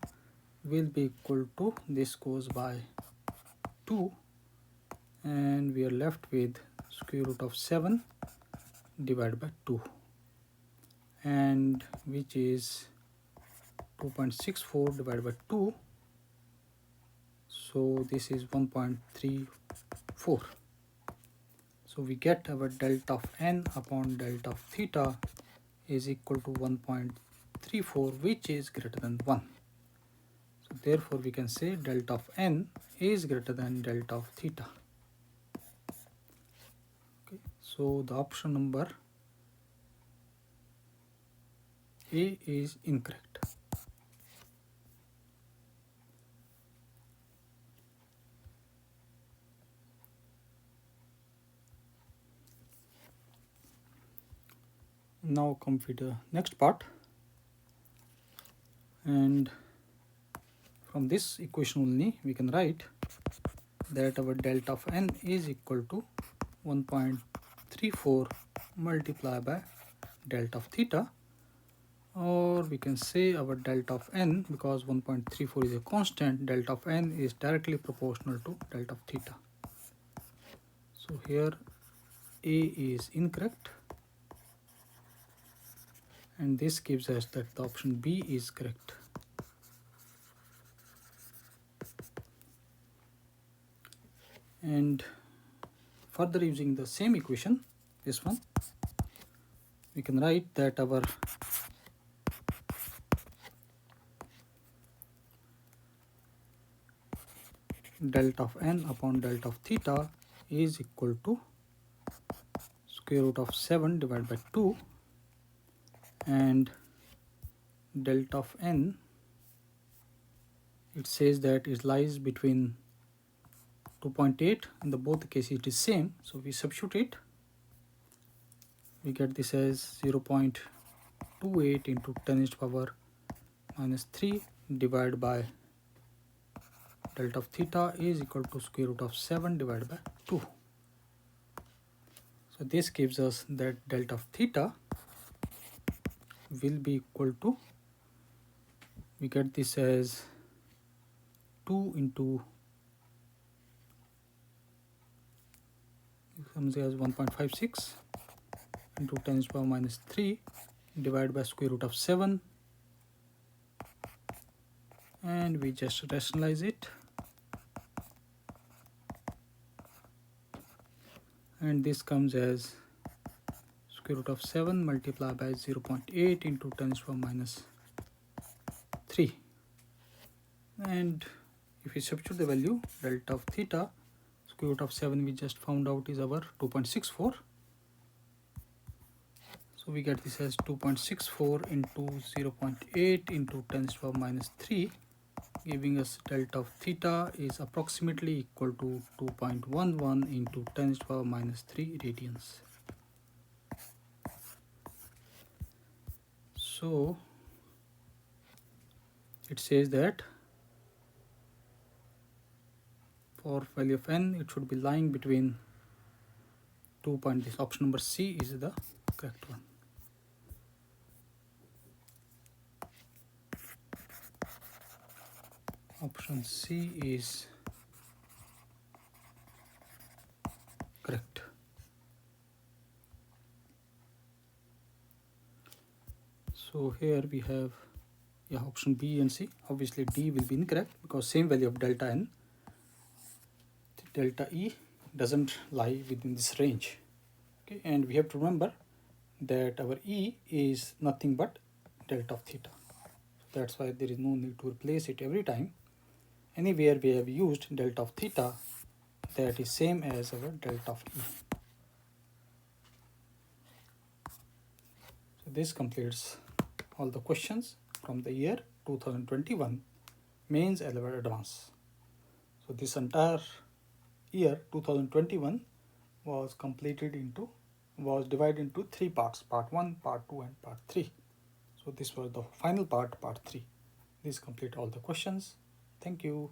will be equal to, this goes by 2, and we are left with square root of 7 divided by 2, and which is 2.64 divided by 2, so this is 1.34. So we get our delta of n upon delta of theta is equal to 1.34, which is greater than 1. So therefore we can say delta of n is greater than delta of theta. Okay, so the option number A is incorrect. Now come to the next part. And from this equation only we can write that our delta of n is equal to 1.34 multiplied by delta of theta, or we can say our delta of n, because 1.34 is a constant, delta of n is directly proportional to delta of theta. So here A is incorrect, and this gives us that the option B is correct. And further using the same equation, this one, we can write that our delta of n upon delta of theta is equal to square root of 7 divided by 2, and delta of n, it says that it lies between 2.8. in the both cases it is same, so we substitute it. We get this as 0.28 into 10 to the power minus 3 divided by delta of theta is equal to square root of 7 divided by 2. So this gives us that delta of theta will be equal to, we get this as 2 into, it comes as 1.56 into 10 to the power minus 3 divided by square root of 7, and we just rationalize it, and this comes as square root of 7 multiplied by 0.8 into 10 to the power minus 3. And if we substitute the value, delta of theta, square root of 7 we just found out is our 2.64. So we get this as 2.64 into 0.8 into 10 to the power minus 3, giving us delta of theta is approximately equal to 2.11 into 10 to the power minus 3 radians. So it says that for value of n, it should be lying between 2. This option number C is the correct one. Option C is correct. So here we have option B and C. Obviously D will be incorrect because same value of delta n. Delta E doesn't lie within this range. Okay, and we have to remember that our E is nothing but delta of theta. That's why there is no need to replace it every time. Anywhere we have used delta of theta, that is same as our delta of E. So this completes all the questions from the year 2021 mains A-level advance. So this entire year 2021 was divided into 3 parts, part 1, part 2 and part 3. So this was the final part 3. This complete all the questions. Thank you.